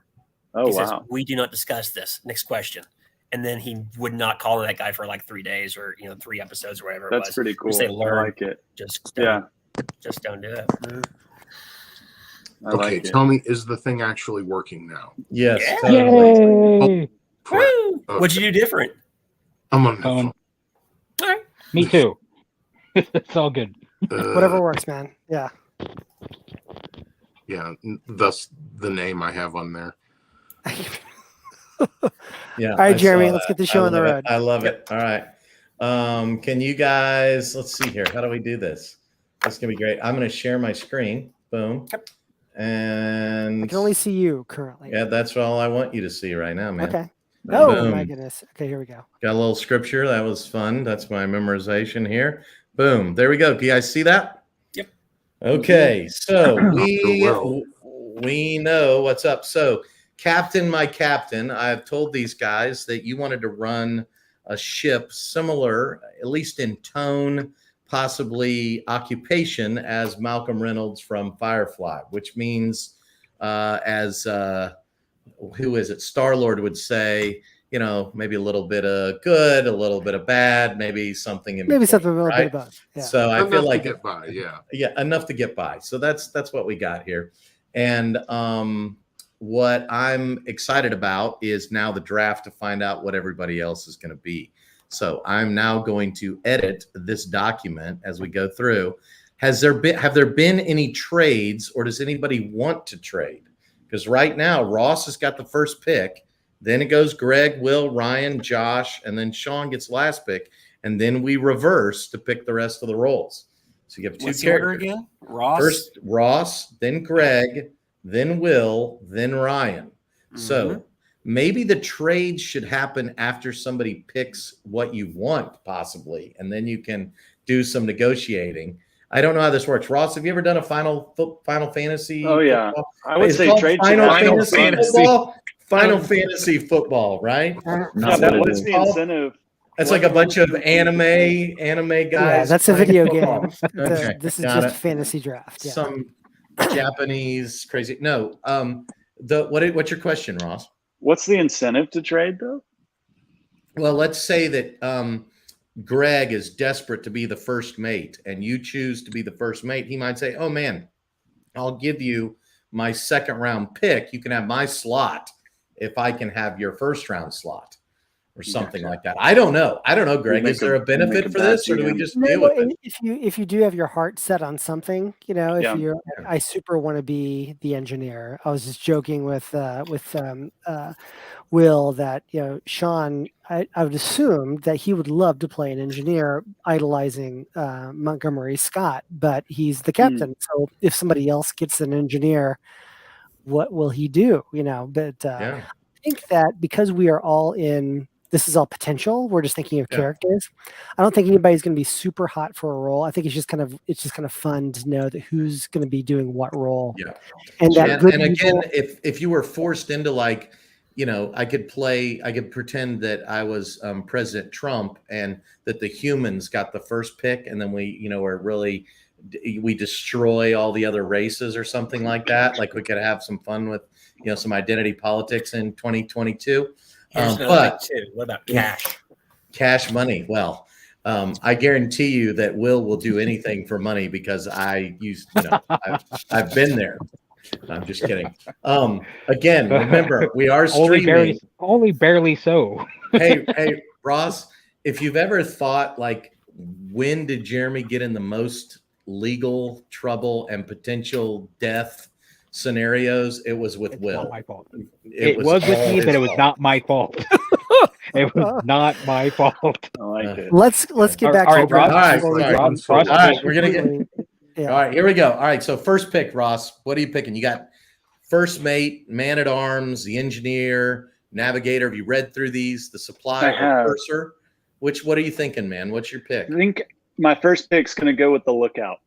[SPEAKER 8] Oh,
[SPEAKER 7] He says,
[SPEAKER 8] wow.
[SPEAKER 7] "We do not discuss this. Next question." And then he would not call that guy for like 3 days or 3 episodes or whatever.
[SPEAKER 8] That's
[SPEAKER 7] it was.
[SPEAKER 8] pretty cool.
[SPEAKER 7] Just say,
[SPEAKER 8] I
[SPEAKER 7] learn.
[SPEAKER 8] like it.
[SPEAKER 7] Just don't do it.
[SPEAKER 8] I
[SPEAKER 10] Okay,
[SPEAKER 8] like it.
[SPEAKER 10] tell me, is the thing actually working now?
[SPEAKER 1] Yes.
[SPEAKER 7] Yeah.
[SPEAKER 1] Totally.
[SPEAKER 5] Yay!
[SPEAKER 10] Crap.
[SPEAKER 7] Woo!
[SPEAKER 10] Okay.
[SPEAKER 7] What'd you do different?
[SPEAKER 10] I'm on my
[SPEAKER 5] Phone.
[SPEAKER 7] All right.
[SPEAKER 5] Me too. It's all good.
[SPEAKER 10] phone.
[SPEAKER 2] Whatever works, man. Yeah.
[SPEAKER 10] Yeah, thus the name I have on there.
[SPEAKER 1] Yeah.
[SPEAKER 2] All right,
[SPEAKER 1] I
[SPEAKER 2] Jeremy,
[SPEAKER 1] saw
[SPEAKER 2] let's get
[SPEAKER 1] that.
[SPEAKER 2] the show
[SPEAKER 1] I
[SPEAKER 2] on the
[SPEAKER 1] love it.
[SPEAKER 2] road.
[SPEAKER 1] I love it. All right. Can you guys? Let's see here. How do we do this? That's gonna be great. I'm gonna share my screen. Boom.
[SPEAKER 7] Yep.
[SPEAKER 1] And
[SPEAKER 2] I can only see you currently.
[SPEAKER 1] yeah, that's all I want you to see right now, man.
[SPEAKER 2] Okay. Oh
[SPEAKER 1] Boom.
[SPEAKER 2] my goodness. Okay, here we go.
[SPEAKER 1] Got a little scripture. That was fun. That's my memorization here. Boom. There we go. Do you guys see that?
[SPEAKER 7] Yep.
[SPEAKER 1] Okay. So
[SPEAKER 10] Well.
[SPEAKER 1] we know what's up. So, Captain, my captain, I've told these guys that you wanted to run a ship similar, at least in tone, possibly occupation, as Malcolm Reynolds from Firefly, which means who is it? Star-Lord would say, maybe a little bit of good, a little bit of bad, maybe something in
[SPEAKER 2] Maybe
[SPEAKER 1] between,
[SPEAKER 2] something a little
[SPEAKER 1] right?
[SPEAKER 2] bit above. Yeah.
[SPEAKER 1] So I
[SPEAKER 10] Enough
[SPEAKER 1] feel
[SPEAKER 10] to
[SPEAKER 1] like
[SPEAKER 10] get by,
[SPEAKER 1] enough to get by. So that's what we got here. And what I'm excited about is now the draft to find out what everybody else is going to be. So I'm now going to edit this document as we go through. Have there been any trades, or does anybody want to trade? Because right now Ross has got the first pick, then it goes Greg, Will, Ryan, Josh, and then Sean gets last pick, and then we reverse to pick the rest of the roles. So you have two
[SPEAKER 7] What's the order
[SPEAKER 1] characters.
[SPEAKER 7] again? Ross.
[SPEAKER 1] First Ross, then Greg, then Will, then Ryan. So maybe the trade should happen after somebody picks what you want, possibly, and then you can do some negotiating. I don't know how this works. Ross, have you ever done a Final Fantasy?
[SPEAKER 8] Oh, yeah.
[SPEAKER 1] Football?
[SPEAKER 8] I would
[SPEAKER 1] It's
[SPEAKER 8] say
[SPEAKER 1] called
[SPEAKER 8] trade
[SPEAKER 1] Final
[SPEAKER 8] should
[SPEAKER 1] Fantasy
[SPEAKER 8] happen.
[SPEAKER 1] football. Final Fantasy football, right?
[SPEAKER 8] Yeah,
[SPEAKER 1] Not
[SPEAKER 8] but
[SPEAKER 1] what
[SPEAKER 8] what's
[SPEAKER 1] it
[SPEAKER 8] the
[SPEAKER 1] is.
[SPEAKER 8] incentive?
[SPEAKER 1] It's like a bunch of anime guys.
[SPEAKER 2] Yeah, that's a
[SPEAKER 1] playing
[SPEAKER 2] video
[SPEAKER 1] football.
[SPEAKER 2] game.
[SPEAKER 1] Okay,
[SPEAKER 2] This is
[SPEAKER 1] got
[SPEAKER 2] just
[SPEAKER 1] it.
[SPEAKER 2] a fantasy draft. Yeah.
[SPEAKER 1] Some Japanese crazy. No. What's your question, Ross?
[SPEAKER 8] What's the incentive to trade, though?
[SPEAKER 1] Well, let's say that Greg is desperate to be the first mate, and you choose to be the first mate. He might say, "Oh man, I'll give you my second round pick. You can have my slot if I can have your first round slot," or something like that. I don't know. Greg.
[SPEAKER 8] make
[SPEAKER 1] Is there a benefit
[SPEAKER 8] a
[SPEAKER 1] for
[SPEAKER 8] bad
[SPEAKER 1] this, or do we
[SPEAKER 8] GM.
[SPEAKER 1] just
[SPEAKER 2] No,
[SPEAKER 1] deal with it?
[SPEAKER 2] if you do have your heart set on something, if
[SPEAKER 8] Yeah.
[SPEAKER 2] you're, I super want to be the engineer. I was just joking with Will that Sean, I would assume that he would love to play an engineer, idolizing Montgomery Scott, but he's the captain. So if somebody else gets an engineer, what will he do? But
[SPEAKER 1] Yeah.
[SPEAKER 2] I think that because we are all in. This is all potential. We're just thinking of characters. I don't think anybody's going to be super hot for a role. I think it's just kind of fun to know that who's going to be doing what role.
[SPEAKER 1] Yeah.
[SPEAKER 2] And that
[SPEAKER 1] And again, if you were forced into I could pretend that I was President Trump and that the humans got the first pick, and then we destroy all the other races or something like that. Like we could have some fun with some identity politics in 2022.
[SPEAKER 7] Here's another thing too. What about cash?
[SPEAKER 1] Cash money. Well, I guarantee you that Will do anything for money because I've been there. I'm just kidding. Again, remember, we are streaming.
[SPEAKER 5] Only barely so.
[SPEAKER 1] Hey, Ross, if you've ever thought, like, when did Jeremy get in the most legal trouble and potential death scenarios, it was with Will.
[SPEAKER 5] Not my fault. It was with me, but it was not my fault. It was not my fault.
[SPEAKER 8] I like it.
[SPEAKER 2] Let's get back to
[SPEAKER 5] Ross.
[SPEAKER 1] All right, we're gonna get. Yeah. All right, here we go. All right, so first pick, Ross. What are you picking? You got first mate, man at arms, the engineer, navigator. Have you read through these? The supply, or purser? What are you thinking, man? What's your pick?
[SPEAKER 8] I think my first pick's going to go with the lookout.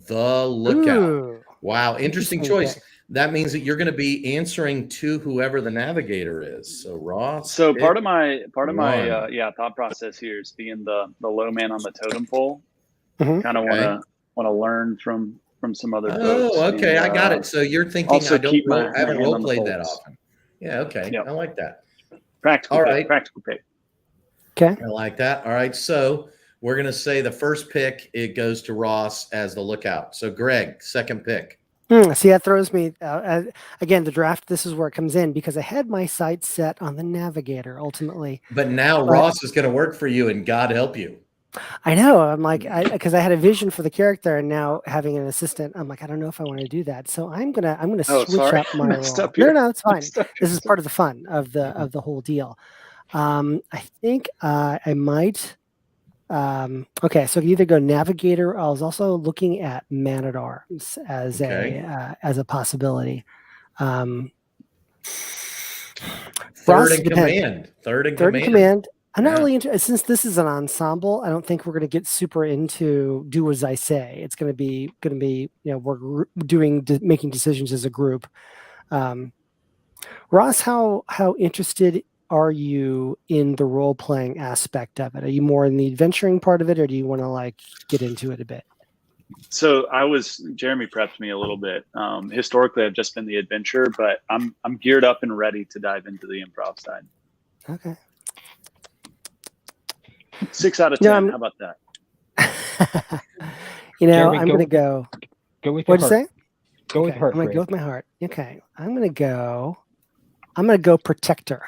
[SPEAKER 1] The lookout.
[SPEAKER 2] Ooh.
[SPEAKER 1] Wow, interesting choice. That means that you're going to be answering to whoever the navigator is. So Ross.
[SPEAKER 8] So part of my thought process here is being the low man on the totem pole.
[SPEAKER 2] Mm-hmm.
[SPEAKER 8] Kind of want to learn from some other folks.
[SPEAKER 1] Oh, okay,
[SPEAKER 8] and,
[SPEAKER 1] I got it. So you're thinking I haven't role played that
[SPEAKER 8] pulse.
[SPEAKER 1] often. Yeah, okay, I like that.
[SPEAKER 8] Practical.
[SPEAKER 1] All
[SPEAKER 8] pick,
[SPEAKER 1] right,
[SPEAKER 8] practical pick.
[SPEAKER 2] Okay,
[SPEAKER 1] I like that. All right, so we're gonna say the first pick, it goes to Ross as the lookout. So Greg, second pick.
[SPEAKER 2] See, that throws me again. The draft. This is where it comes in because I had my sights set on the navigator ultimately.
[SPEAKER 1] But now Ross is going to work for you, and God help you.
[SPEAKER 2] I know. I'm like, because I had a vision for the character, and now having an assistant, I'm like, I don't know if I want to do that. So I'm gonna switch up my role. No, it's fine. This is part of the fun of the whole deal. I think I might. Okay, so I could either go navigator. I was also looking at man at arms as a possibility.
[SPEAKER 1] Third in command. Third in command.
[SPEAKER 2] I'm not really into, since this is an ensemble. I don't think we're going to get super into do as I say. It's going to be we're making decisions as a group. Ross, how interested are you in the role playing aspect of it? Are you more in the adventuring part of it, or do you want to get into it a bit?
[SPEAKER 8] So Jeremy prepped me a little bit. Historically, I've just been the adventurer, but I'm geared up and ready to dive into the improv side.
[SPEAKER 2] Okay.
[SPEAKER 8] 6 out of 10. How about that?
[SPEAKER 5] Jeremy,
[SPEAKER 2] I'm going to go.
[SPEAKER 5] Go with
[SPEAKER 2] What'd you say?
[SPEAKER 5] Go with heart.
[SPEAKER 2] I'm going to go with my heart. Okay. I'm going to go protector.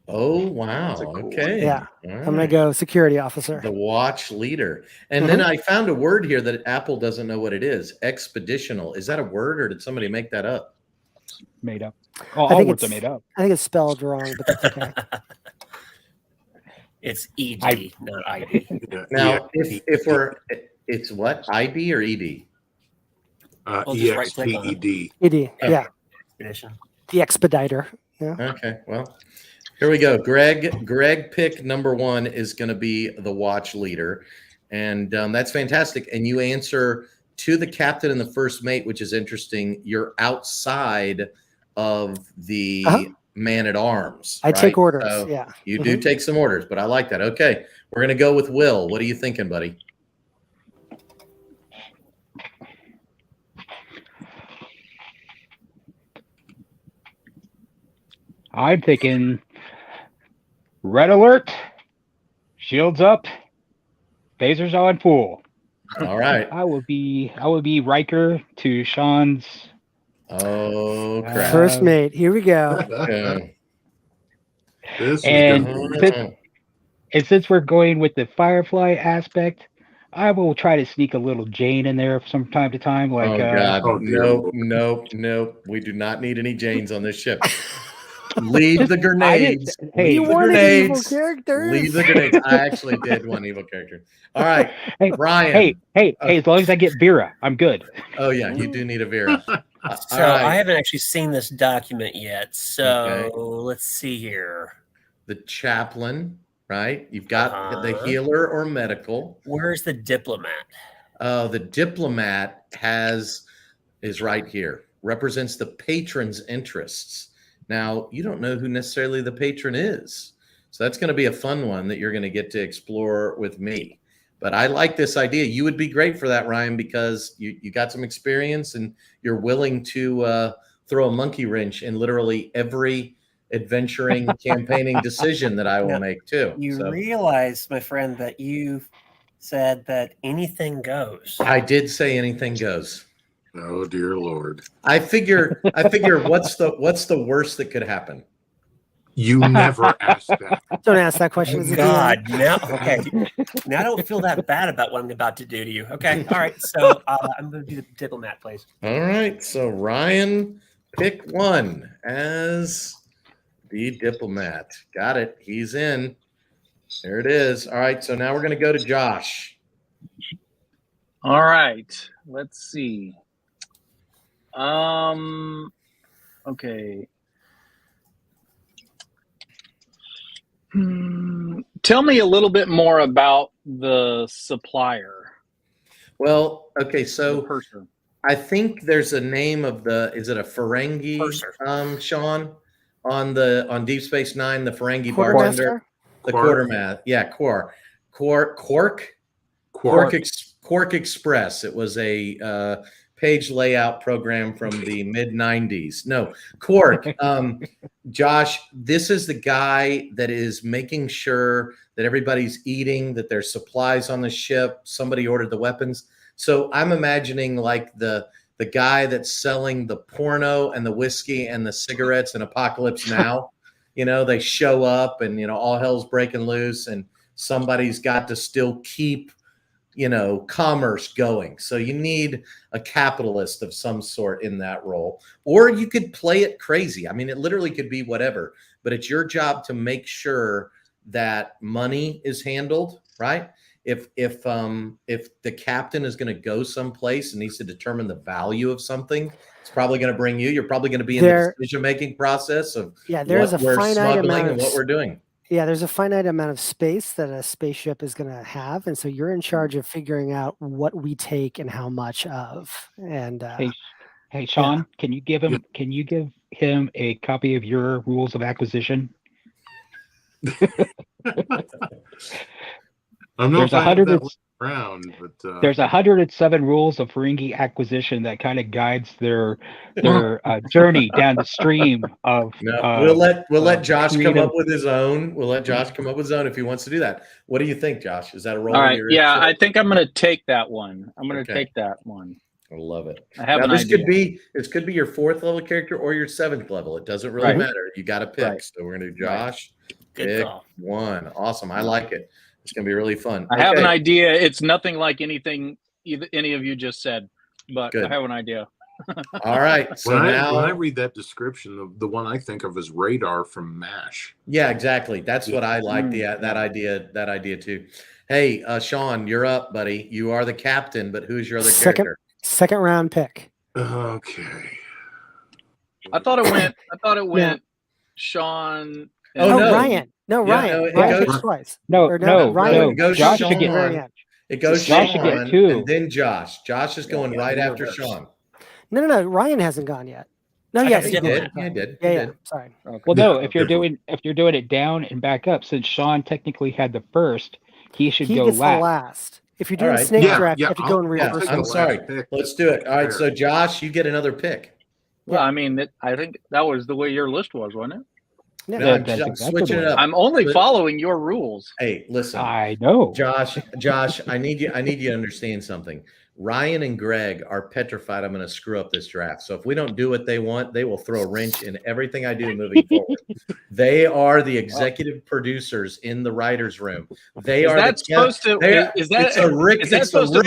[SPEAKER 1] Oh, wow. Okay.
[SPEAKER 2] Yeah.
[SPEAKER 1] Right.
[SPEAKER 2] I'm going to go security officer.
[SPEAKER 1] The watch leader. And then I found a word here that Apple doesn't know what it is. Expeditional. Is that a word, or did somebody make that up?
[SPEAKER 5] Made up. All words are made up.
[SPEAKER 2] I think it's spelled wrong, but that's okay.
[SPEAKER 7] It's ED, not ID.
[SPEAKER 1] Now, it's what? ID or ED?
[SPEAKER 10] EXPED.
[SPEAKER 2] ED, yeah. The expediter. Yeah.
[SPEAKER 1] Okay, well, here we go. Greg pick number 1 is going to be the watch leader. And that's fantastic. And you answer to the captain and the first mate, which is interesting. You're outside of the man at arms.
[SPEAKER 2] I take orders.
[SPEAKER 1] So
[SPEAKER 2] yeah.
[SPEAKER 1] You do take some orders, but I like that. Okay. We're going to go with Will. What are you thinking, buddy?
[SPEAKER 5] I'm thinking red alert, shields up, phasers on full.
[SPEAKER 1] All right.
[SPEAKER 5] I will be Riker to Sean's.
[SPEAKER 1] Oh crap!
[SPEAKER 2] First mate. Here we go.
[SPEAKER 5] Since we're going with the Firefly aspect, I will try to sneak a little Jane in there from time to time.
[SPEAKER 1] Nope. We do not need any Janes on this ship. Leave the grenades.
[SPEAKER 2] You wanted evil characters.
[SPEAKER 1] Leave the grenades. I actually did want evil character. All right, Ryan.
[SPEAKER 5] Hey, as long as I get Vera, I'm good.
[SPEAKER 1] Oh yeah, you do need a Vera.
[SPEAKER 7] So I haven't actually seen this document yet. So let's see here.
[SPEAKER 1] The chaplain, right? You've got the healer or medical.
[SPEAKER 7] Where's the diplomat?
[SPEAKER 1] The diplomat is right here. Represents the patron's interests. Now, you don't know who necessarily the patron is. So that's going to be a fun one that you're going to get to explore with me. But I like this idea. You would be great for that, Ryan, because you got some experience and you're willing to throw a monkey wrench in literally every adventuring, campaigning decision that I will make too.
[SPEAKER 7] You realize, my friend, that you said that anything goes.
[SPEAKER 1] I did say anything goes.
[SPEAKER 10] Oh dear Lord!
[SPEAKER 1] I figure what's the worst that could happen?
[SPEAKER 10] You never asked that.
[SPEAKER 2] Don't ask that question as a DM.
[SPEAKER 7] God, now okay. Now I don't feel that bad about what I'm about to do to you. Okay, all right. So I'm going to do the diplomat, please.
[SPEAKER 1] All right. So Ryan, pick one as the diplomat. Got it. He's in. There it is. All right. So now we're going to go to Josh.
[SPEAKER 4] All right. Let's see. Okay. Tell me a little bit more about the supplier.
[SPEAKER 1] Well, okay. So
[SPEAKER 4] Purser.
[SPEAKER 1] I think there's a name of is it a Ferengi, Sean, on Deep Space Nine, the Ferengi bartender, the quartermaster. Yeah, Quark Express. It was a page layout program from the mid 90s. No, Quark. Josh, this is the guy that is making sure that everybody's eating, that there's supplies on the ship. Somebody ordered the weapons. So I'm imagining like the guy that's selling the porno and the whiskey and the cigarettes in Apocalypse Now. They show up and, all hell's breaking loose and somebody's got to still keep, commerce going. So you need a capitalist of some sort in that role, or you could play it crazy. I mean, it literally could be whatever, but it's your job to make sure that money is handled, right? If the captain is going to go someplace and needs to determine the value of something, it's probably going to bring you. You're probably going to be in the decision-making process of
[SPEAKER 2] there's
[SPEAKER 1] what we're
[SPEAKER 2] finite
[SPEAKER 1] smuggling
[SPEAKER 2] amount
[SPEAKER 1] and what we're doing.
[SPEAKER 2] Yeah, there's a finite amount of space that a spaceship is going to have, and so you're in charge of figuring out what we take and how much of. And
[SPEAKER 5] hey, Sean, can you give him a copy of your rules of acquisition?
[SPEAKER 10] I'm not around, but
[SPEAKER 5] there's 107 rules of Ferengi acquisition that kind of guides their journey down the stream of.
[SPEAKER 1] We'll let Josh come up with his own. We'll let Josh come up with his own if he wants to do that. What do you think, Josh? Is that a role?
[SPEAKER 4] All right. Yeah, I think I'm going to take that one. Take that one.
[SPEAKER 1] I love it.
[SPEAKER 4] I have
[SPEAKER 1] this could be your 4th level character or your 7th level. It doesn't really matter. You got to pick. Right. So we're going to do Josh. Pick one. Awesome. I like it. It's going to be really fun.
[SPEAKER 4] I have an idea. It's nothing like anything any of you just said, but I have an idea.
[SPEAKER 1] All right. So
[SPEAKER 10] when I read that description, the one I think of is Radar from MASH.
[SPEAKER 1] Yeah, exactly. That's what I like. That idea too. Hey, Sean, you're up, buddy. You are the captain, but who's your other character?
[SPEAKER 2] Second round pick.
[SPEAKER 10] Okay.
[SPEAKER 4] I thought it went Sean.
[SPEAKER 2] No, Ryan. No, Ryan. Ryan goes twice.
[SPEAKER 5] Ryan.
[SPEAKER 1] It goes
[SPEAKER 5] Josh
[SPEAKER 1] Sean.
[SPEAKER 5] should get.
[SPEAKER 1] It goes
[SPEAKER 5] Josh
[SPEAKER 1] Sean,
[SPEAKER 5] should get 2.
[SPEAKER 1] and then Josh. Josh is going right after Sean.
[SPEAKER 2] No. Ryan hasn't gone yet. No, yes,
[SPEAKER 1] he did. He did.
[SPEAKER 2] Yeah. Sorry.
[SPEAKER 5] Okay. Well, no. If you're doing it down and back up, since Sean technically had the first, he should go
[SPEAKER 2] gets
[SPEAKER 5] last.
[SPEAKER 2] The last. If you're doing snake draft, you have to go in reverse.
[SPEAKER 1] I'm sorry. Let's do it. All right. So Josh, you get another pick.
[SPEAKER 4] Well, I mean, I think that was the way your list was, wasn't it?
[SPEAKER 2] Yeah.
[SPEAKER 1] No, I'm switching it up.
[SPEAKER 4] I'm only following your rules.
[SPEAKER 1] Hey, listen.
[SPEAKER 5] I know.
[SPEAKER 1] Josh, I need you to understand something. Ryan and Greg are petrified I'm going to screw up this draft. So if we don't do what they want, they will throw a wrench in everything I do moving forward. They are the executive producers in the writers' room. They are
[SPEAKER 4] supposed to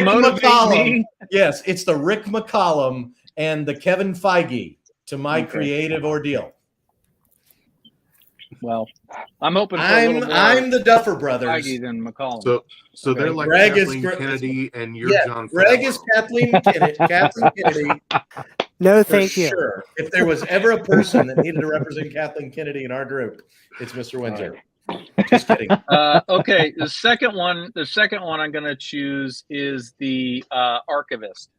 [SPEAKER 4] motivate me?
[SPEAKER 1] Yes, it's the Rick McCollum and the Kevin Feige to my creative ordeal.
[SPEAKER 4] Well, I'm hoping for
[SPEAKER 1] I'm the Duffer Brothers.
[SPEAKER 4] Feige than McCollum.
[SPEAKER 10] So they're like Greg Kathleen Kennedy and you're John
[SPEAKER 1] Greg is Kathleen Kennedy.
[SPEAKER 2] No, thank you.
[SPEAKER 1] Sure. If there was ever a person that needed to represent Kathleen Kennedy in our group, it's Mr. Windsor. Just kidding.
[SPEAKER 4] Okay. The second one I'm going to choose is the archivist.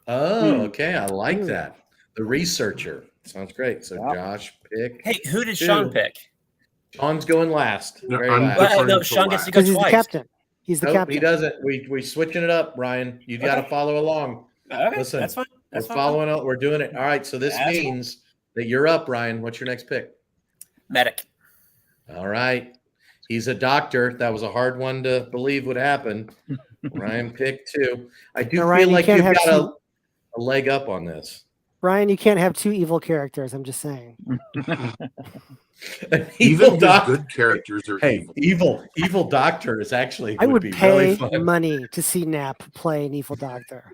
[SPEAKER 1] Oh, okay. I like that. The researcher. Sounds great. So Josh, pick.
[SPEAKER 7] Hey, who did Sean pick?
[SPEAKER 1] Sean's going last.
[SPEAKER 7] No, Sean gets to go twice.
[SPEAKER 2] He's the captain. He's the captain.
[SPEAKER 1] He doesn't. We switching it up, Ryan. You got to follow along.
[SPEAKER 7] Okay,
[SPEAKER 1] listen,
[SPEAKER 7] that's fine.
[SPEAKER 1] We're following up. We're doing it. All right. So this means that you're up, Ryan. What's your next pick?
[SPEAKER 7] Medic.
[SPEAKER 1] All right. He's a doctor. That was a hard one to believe would happen. Ryan picked 2. I do feel like you've got a leg up on this.
[SPEAKER 2] Brian, you can't have two evil characters. I'm just saying.
[SPEAKER 10] Even his good characters are
[SPEAKER 1] evil doctor is actually
[SPEAKER 2] I would
[SPEAKER 1] be
[SPEAKER 2] pay
[SPEAKER 1] really fun.
[SPEAKER 2] money to see Knapp play an evil doctor.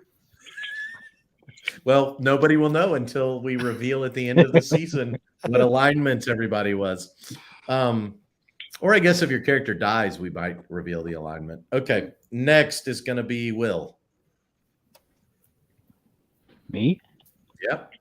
[SPEAKER 1] Well, nobody will know until we reveal at the end of the season what alignments everybody was. Or I guess if your character dies, we might reveal the alignment. Okay, next is going to be Will.
[SPEAKER 5] Me?
[SPEAKER 1] Yep.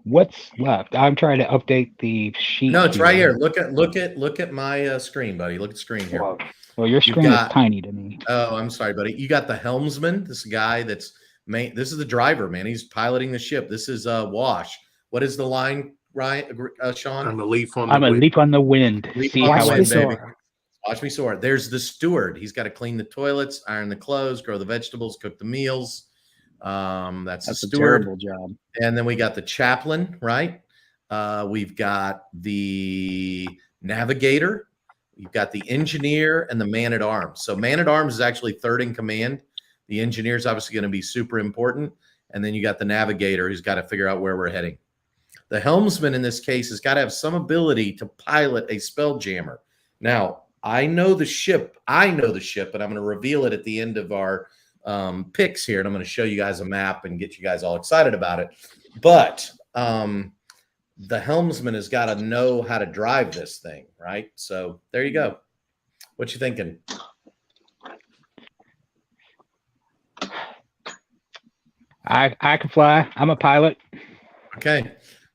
[SPEAKER 5] What's left? I'm trying to update the sheet.
[SPEAKER 1] No, it's right here. Look at my screen, buddy. Look at the screen here.
[SPEAKER 5] Well, your screen is tiny to me.
[SPEAKER 1] Oh, I'm sorry, buddy. You got the helmsman. This guy that's main. This is the driver, man. He's piloting the ship. This is Wash. What is the line, Ryan? Sean?
[SPEAKER 10] I'm a leaf on the
[SPEAKER 5] I'm a
[SPEAKER 10] wind.
[SPEAKER 5] leaf on the wind.
[SPEAKER 1] See how it, baby. Watch me soar. There's the steward. He's got to clean the toilets, iron the clothes, grow the vegetables, cook the meals. That's the steward.
[SPEAKER 4] A terrible job.
[SPEAKER 1] And then we got the chaplain, right? We've got the navigator. You've got the engineer and the man-at-arms. So man-at-arms is actually third in command. The engineer is obviously going to be super important. And then you got the navigator who's got to figure out where we're heading. The helmsman in this case has got to have some ability to pilot a spelljammer. Now, I know the ship, but I'm going to reveal it at the end of our picks here. And I'm going to show you guys a map and get you guys all excited about it. But the helmsman has got to know how to drive this thing, right? So there you go. What you thinking?
[SPEAKER 5] I can fly. I'm a pilot.
[SPEAKER 1] Okay.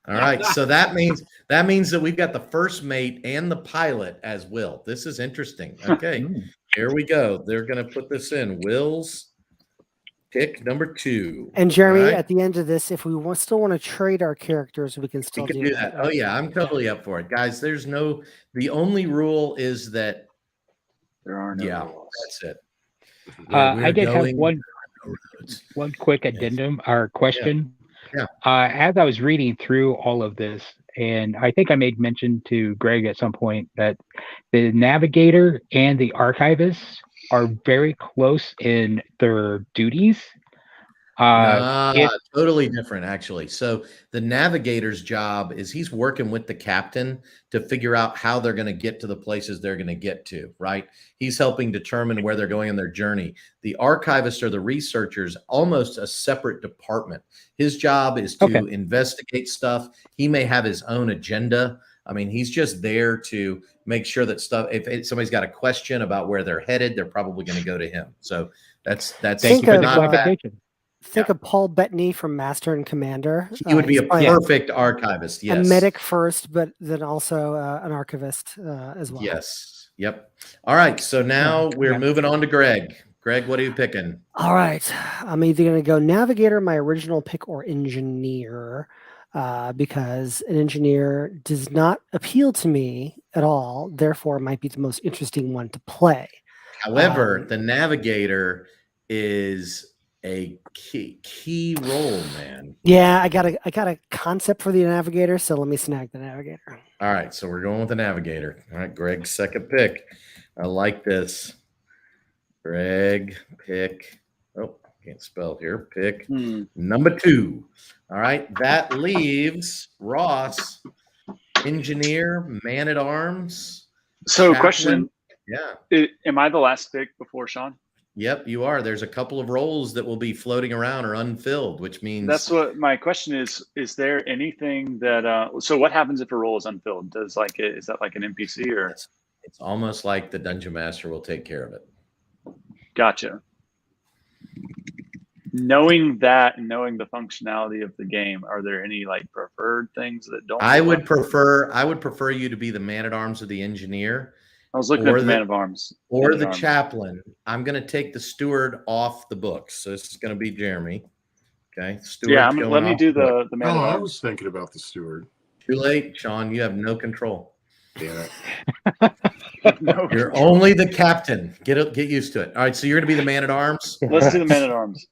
[SPEAKER 1] All right. So that means that we've got the first mate and the pilot as Will. This is interesting. Okay. Here we go. They're going to put this in. Will's pick number 2.
[SPEAKER 2] And Jeremy, at the end of this, if we still want to trade our characters, we can still do that.
[SPEAKER 1] Oh yeah, I'm totally up for it, guys. The only rule is that
[SPEAKER 8] there are no rules.
[SPEAKER 1] That's it.
[SPEAKER 5] I did have one quick addendum or question.
[SPEAKER 1] Yeah.
[SPEAKER 5] As I was reading through all of this, and I think I made mention to Greg at some point that the navigator and the archivist are very close in their duties.
[SPEAKER 1] Totally different, actually. So the navigator's job is he's working with the captain to figure out how they're going to get to the places they're going to get to, right? He's helping determine where they're going in their journey. The archivist or the researcher's almost a separate department. His job is to investigate stuff. He may have his own agenda. I mean, he's just there to make sure that stuff, if somebody's got a question about where they're headed, they're probably going to go to him. So that's
[SPEAKER 2] Think of Paul Bettany from Master and Commander.
[SPEAKER 1] He would be a perfect archivist. Yes.
[SPEAKER 2] A medic first, but then also an archivist as well.
[SPEAKER 1] Yes. Yep. All right. So now we're moving on to Greg. Greg, what are you picking?
[SPEAKER 2] All right. I'm either going to go navigator, my original pick, or engineer. Because an engineer does not appeal to me at all. Therefore, it might be the most interesting one to play.
[SPEAKER 1] However, the navigator is a key role, man.
[SPEAKER 2] Yeah, I got a concept for the navigator, so let me snag the navigator.
[SPEAKER 1] All right, so we're going with the navigator. All right, Greg's second pick. I like this. Greg, pick. Oh, can't spell here. Pick number 2. All right, that leaves Ross, engineer, man-at-arms.
[SPEAKER 8] So,
[SPEAKER 1] chaplain.
[SPEAKER 8] Question.
[SPEAKER 1] Yeah.
[SPEAKER 8] Am I the last pick before Sean?
[SPEAKER 1] Yep, you are. There's a couple of roles that will be floating around or unfilled, which means
[SPEAKER 8] that's what my question is. Is there anything that? So, what happens if a role is unfilled? Is that like an NPC or?
[SPEAKER 1] It's almost like the dungeon master will take care of it.
[SPEAKER 8] Gotcha. Knowing that and knowing the functionality of the game, are there any like preferred things that don't?
[SPEAKER 1] I would prefer you to be the man-at-arms or the engineer.
[SPEAKER 8] I was looking at the man-at-arms
[SPEAKER 1] or the chaplain. I'm going to take the steward off the books. So this is going to be Jeremy. Okay, steward.
[SPEAKER 8] Yeah, let me do the man-at-arms.
[SPEAKER 10] I was thinking about the steward.
[SPEAKER 1] Too late, Sean. You have no control.
[SPEAKER 10] Damn
[SPEAKER 8] it.
[SPEAKER 1] You're only the captain. Get used to it. All right, so you're going to be the man-at-arms.
[SPEAKER 8] Let's do the man-at-arms.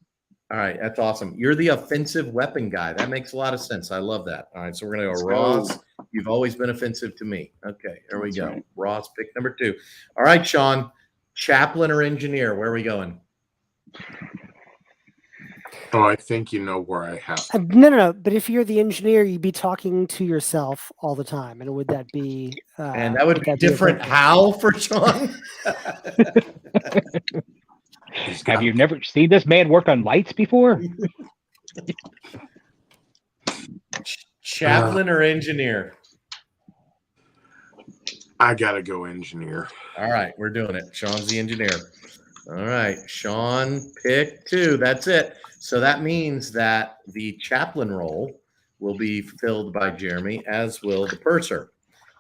[SPEAKER 1] All right, that's awesome. You're the offensive weapon guy. That makes a lot of sense. I love that. All right, so we're going to go Ross. You've always been offensive to me. Okay, here we go. Right. Ross, pick number 2. All right, Sean, chaplain or engineer? Where are we going?
[SPEAKER 10] Oh, I think you know where I have.
[SPEAKER 2] No. But if you're the engineer, you'd be talking to yourself all the time, and would that be?
[SPEAKER 1] And that would be
[SPEAKER 2] a
[SPEAKER 1] different.
[SPEAKER 2] good thing?
[SPEAKER 1] How for Sean?
[SPEAKER 5] Have you never seen this man work on lights before?
[SPEAKER 1] Chaplain or engineer?
[SPEAKER 10] I gotta go engineer.
[SPEAKER 1] All right, we're doing it. Sean's the engineer. All right, Sean picked 2. That's it. So that means that the chaplain role will be filled by Jeremy, as will the purser,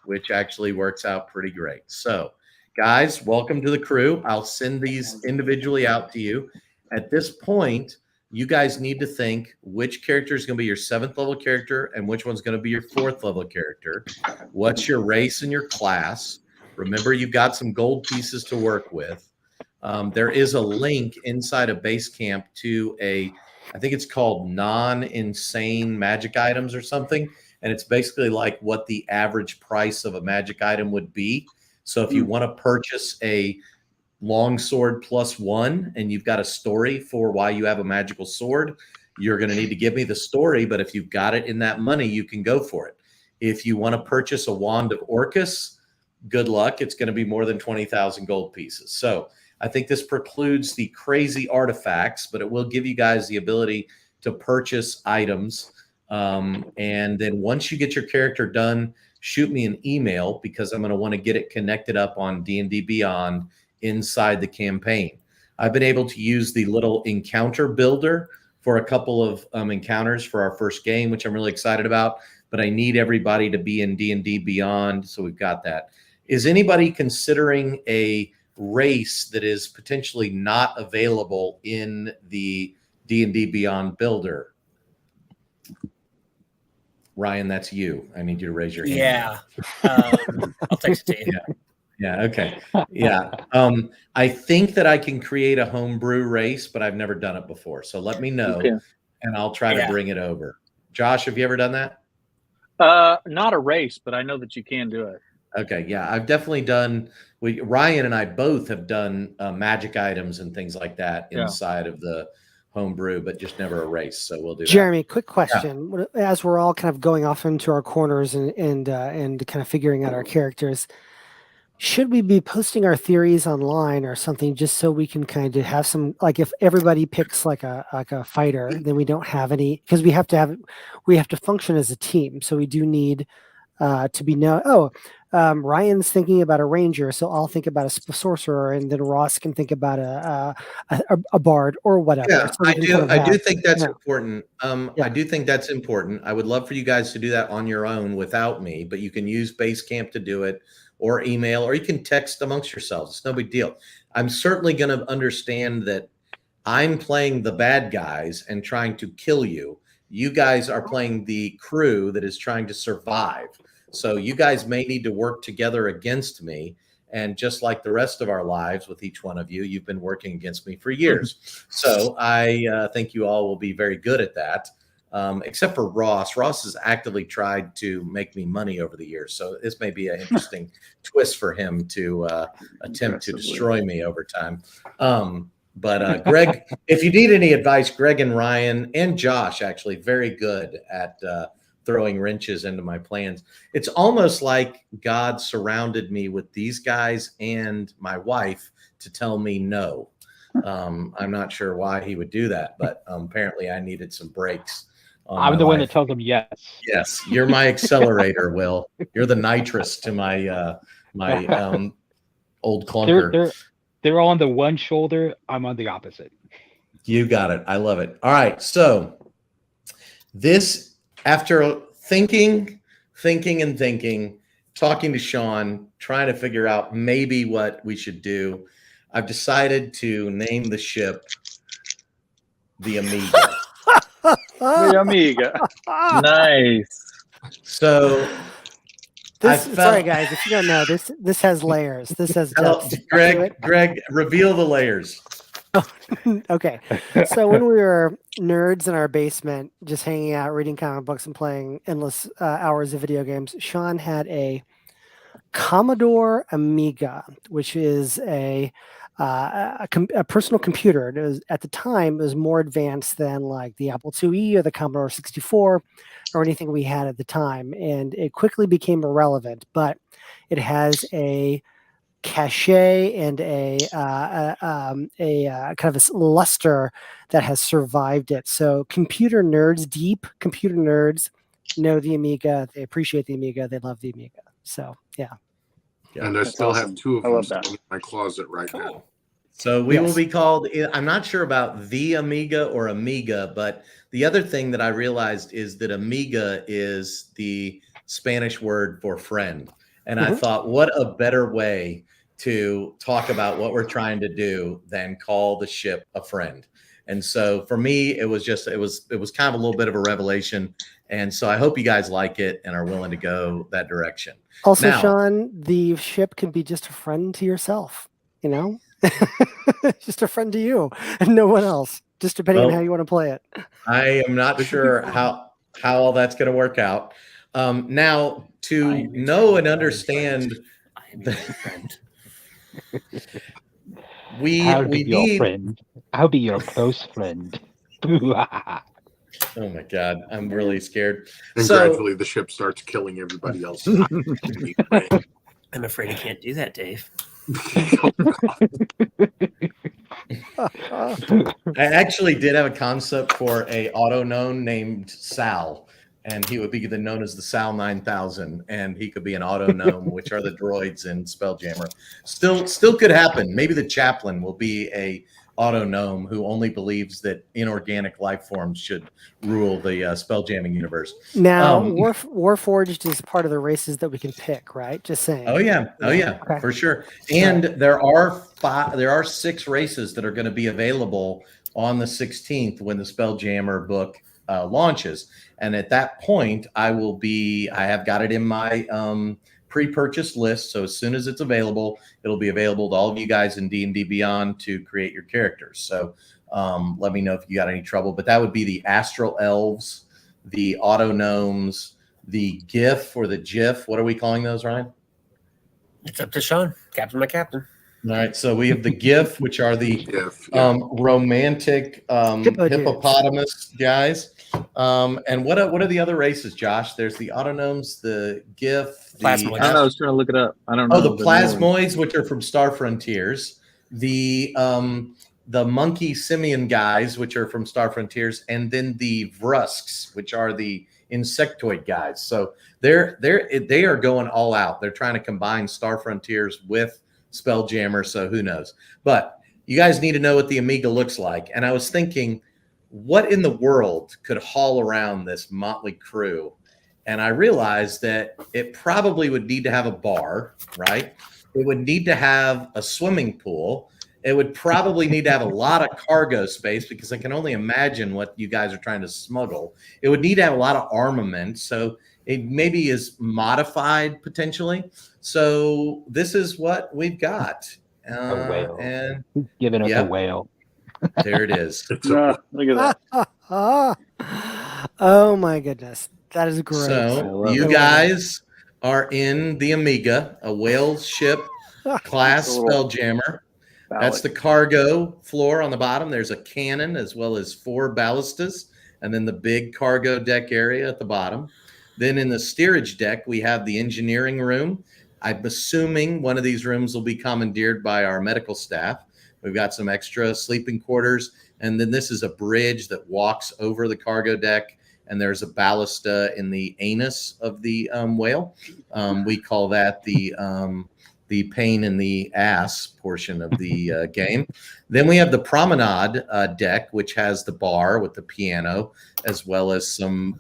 [SPEAKER 1] which actually works out pretty great. So, guys, welcome to the crew. I'll send these individually out to you. At this point, you guys need to think which character is going to be your 7th level character and which one's going to be your 4th level character. What's your race and your class? Remember, you've got some gold pieces to work with. There is a link inside of Basecamp to I think it's called non-insane magic items or something. And it's basically like what the average price of a magic item would be. So if you want to purchase a longsword +1 and you've got a story for why you have a magical sword, you're going to need to give me the story. But if you've got it in that money, you can go for it. If you want to purchase a wand of Orcus, good luck. It's going to be more than 20,000 gold pieces. So I think this precludes the crazy artifacts, but it will give you guys the ability to purchase items. And then once you get your character done, shoot me an email because I'm going to want to get it connected up on D&D Beyond inside the campaign. I've been able to use the little encounter builder for a couple of encounters for our first game, which I'm really excited about, but I need everybody to be in D&D Beyond, so we've got that. Is anybody considering a race that is potentially not available in the D&D Beyond builder? Ryan, that's you. I need you to raise your hand.
[SPEAKER 7] Yeah. I'll text it to you.
[SPEAKER 1] Yeah. Okay. Yeah. I think that I can create a homebrew race, but I've never done it before. So let me know and I'll try to bring it over. Josh, have you ever done that?
[SPEAKER 4] Not a race, but I know that you can do it.
[SPEAKER 1] Okay. Yeah. I've definitely done. Ryan and I both have done magic items and things like that inside of the homebrew, but just never a race. So we'll do
[SPEAKER 2] Jeremy, quick question. Yeah. As we're all kind of going off into our corners and kind of figuring out our characters, should we be posting our theories online or something just so we can kind of have some, like if everybody picks like a fighter, then we don't have any, because we have to function as a team. So we do need to be Ryan's thinking about a ranger, so I'll think about a sorcerer, and then Ross can think about a bard or whatever.
[SPEAKER 1] Yeah,
[SPEAKER 2] so
[SPEAKER 1] I do think that's important. I do think that's important. I would love for you guys to do that on your own without me, but you can use Basecamp to do it, or email, or you can text amongst yourselves. It's no big deal. I'm certainly going to understand that I'm playing the bad guys and trying to kill you. You guys are playing the crew that is trying to survive. So you guys may need to work together against me. And just like the rest of our lives with each one of you, you've been working against me for years. So I think you all will be very good at that, except for Ross. Ross has actively tried to make me money over the years. So this may be an interesting twist for him to attempt to destroy me over time. But Greg, if you need any advice, Greg and Ryan and Josh, actually very good at throwing wrenches into my plans. It's almost like God surrounded me with these guys and my wife to tell me no. I'm not sure why he would do that, but apparently I needed some breaks.
[SPEAKER 5] I'm the one that tells them yes.
[SPEAKER 1] Yes, you're my accelerator, Will. You're the nitrous to my my old clunker.
[SPEAKER 5] They're all on the one shoulder. I'm on the opposite.
[SPEAKER 1] You got it. I love it. All right. So this, after thinking, talking to Sean, trying to figure out maybe what we should do, I've decided to name the ship the Amiga.
[SPEAKER 4] The Amiga. Nice.
[SPEAKER 1] So
[SPEAKER 2] sorry guys, if you don't know, this has layers. This has depth.
[SPEAKER 1] Greg, reveal the layers.
[SPEAKER 2] Okay. So when we were nerds in our basement, just hanging out, reading comic books and playing endless hours of video games, Sean had a Commodore Amiga, which is a personal computer. It was, at the time, it was more advanced than like the Apple IIe or the Commodore 64 or anything we had at the time. And it quickly became irrelevant, but it has a cachet and a kind of a luster that has survived it. So deep computer nerds know the Amiga. They appreciate the Amiga. They love the Amiga. So, yeah.
[SPEAKER 10] And I
[SPEAKER 3] That's
[SPEAKER 10] still
[SPEAKER 3] awesome.
[SPEAKER 10] have 2 of
[SPEAKER 3] I
[SPEAKER 10] them
[SPEAKER 3] love that.
[SPEAKER 10] still in my closet right now.
[SPEAKER 1] So we will
[SPEAKER 2] Yes.
[SPEAKER 1] be called, I'm not sure about the Amiga or Amiga, but the other thing that I realized is that Amiga is the Spanish word for friend. And I thought, what a better way to talk about what we're trying to do than call the ship a friend. And so for me, it was kind of a little bit of a revelation. And so I hope you guys like it and are willing to go that direction.
[SPEAKER 2] Also,
[SPEAKER 1] Now,
[SPEAKER 2] Sean, the ship can be just a friend to yourself, you know? Just a friend to you and no one else, just depending on how you want to play it.
[SPEAKER 1] I am not sure how all that's going to work out. Now, to know and understand,
[SPEAKER 5] I'll be your
[SPEAKER 1] need.
[SPEAKER 5] friend. I'll be your close friend.
[SPEAKER 1] Oh my God, I'm really scared.
[SPEAKER 10] And
[SPEAKER 1] So
[SPEAKER 10] gradually the ship starts killing everybody else.
[SPEAKER 7] I'm afraid I can't do that, Dave.
[SPEAKER 1] I actually did have a concept for a auto gnome named Sal, and he would be known as the Sal 9000, and he could be an auto gnome, which are the droids in Spelljammer. Still could happen. Maybe the chaplain will be a auto gnome who only believes that inorganic life forms should rule the spelljamming universe.
[SPEAKER 2] Now, Warforged is part of the races that we can pick, right? Just saying.
[SPEAKER 1] Oh yeah,
[SPEAKER 2] Okay.
[SPEAKER 1] for sure. And there are 6 races that are going to be available on the 16th when the Spelljammer book launches. And at that point, I have got it in my pre-purchase list. So as soon as it's available, it'll be available to all of you guys in D&D Beyond to create your characters. So let me know if you got any trouble. But that would be the Astral Elves, the Auto Gnomes, the GIF or the GIF. What are we calling those, Ryan?
[SPEAKER 7] It's up to Sean. Captain, my captain.
[SPEAKER 1] All right. So we have the GIF, which are the romantic hippopotamus guys. And what are the other races, Josh? There's the Autonomes, the GIF,
[SPEAKER 7] Plasmoids.
[SPEAKER 4] I don't know. I was trying to look it up. I don't know.
[SPEAKER 1] Oh, the Plasmoids, which are from Star Frontiers. The Monkey Simian guys, which are from Star Frontiers, and then the Vrusks, which are the insectoid guys. So they are going all out. They're trying to combine Star Frontiers with Spelljammer. So who knows? But you guys need to know what the Amiga looks like. And I was thinking, what in the world could haul around this motley crew? And I realized that it probably would need to have a bar, right? It would need to have a swimming pool. It would probably need to have a lot of cargo space, because I can only imagine what you guys are trying to smuggle. It would need to have a lot of armament. So it maybe is modified potentially. So this is what we've got.
[SPEAKER 5] A whale.
[SPEAKER 1] And
[SPEAKER 5] giving us a whale.
[SPEAKER 1] There it is.
[SPEAKER 3] Look at that.
[SPEAKER 2] Oh my goodness. That is great.
[SPEAKER 1] So you guys are in the Amiga, a whale ship class Spelljammer. That's the cargo floor on the bottom. There's a cannon as well as 4 ballistas, and then the big cargo deck area at the bottom. Then in the steerage deck, we have the engineering room. I'm assuming one of these rooms will be commandeered by our medical staff. We've got some extra sleeping quarters. And then this is a bridge that walks over the cargo deck. And there's a ballista in the anus of the whale. We call that the pain in the ass portion of the game. Then we have the promenade deck, which has the bar with the piano, as well as some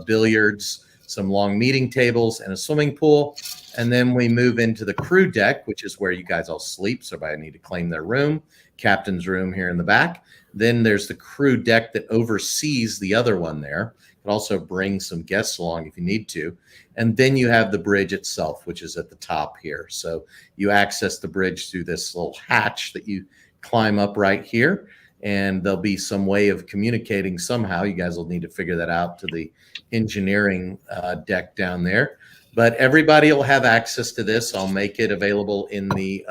[SPEAKER 1] billiards, some long meeting tables, and a swimming pool. And then we move into the crew deck, which is where you guys all sleep. So everybody need to claim their room. Captain's room here in the back. Then there's the crew deck that oversees the other one there. You can also bring some guests along if you need to. And then you have the bridge itself, which is at the top here. So you access the bridge through this little hatch that you climb up right here. And there'll be some way of communicating somehow. You guys will need to figure that out to the engineering deck down there. but everybody will have access to this. I'll make it available in the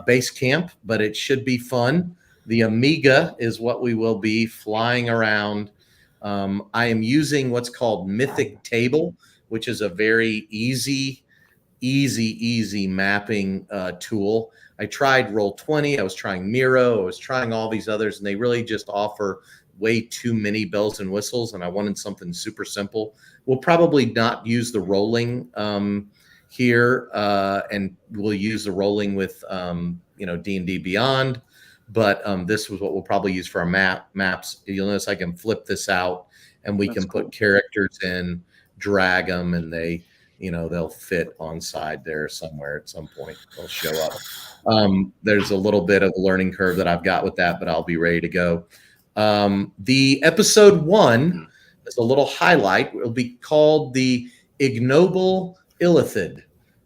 [SPEAKER 1] base camp, but it should be fun. The Amiga is what we will be flying around. I am using what's called Mythic Table, which is a very easy mapping tool. I tried Roll20, I was trying Miro, I was trying all these others, and they really just offer way too many bells and whistles, and I wanted something super simple. We'll probably not use the rolling here, and we'll use the rolling with D&D Beyond, but this was what we'll probably use for our maps. You'll notice I can flip this out, and we can put characters in, drag them, and they'll fit on side there somewhere at some point. They'll show up. There's a little bit of a learning curve that I've got with that, but I'll be ready to go. The episode 1 is a little highlight. It will be called the Ignoble Illithid,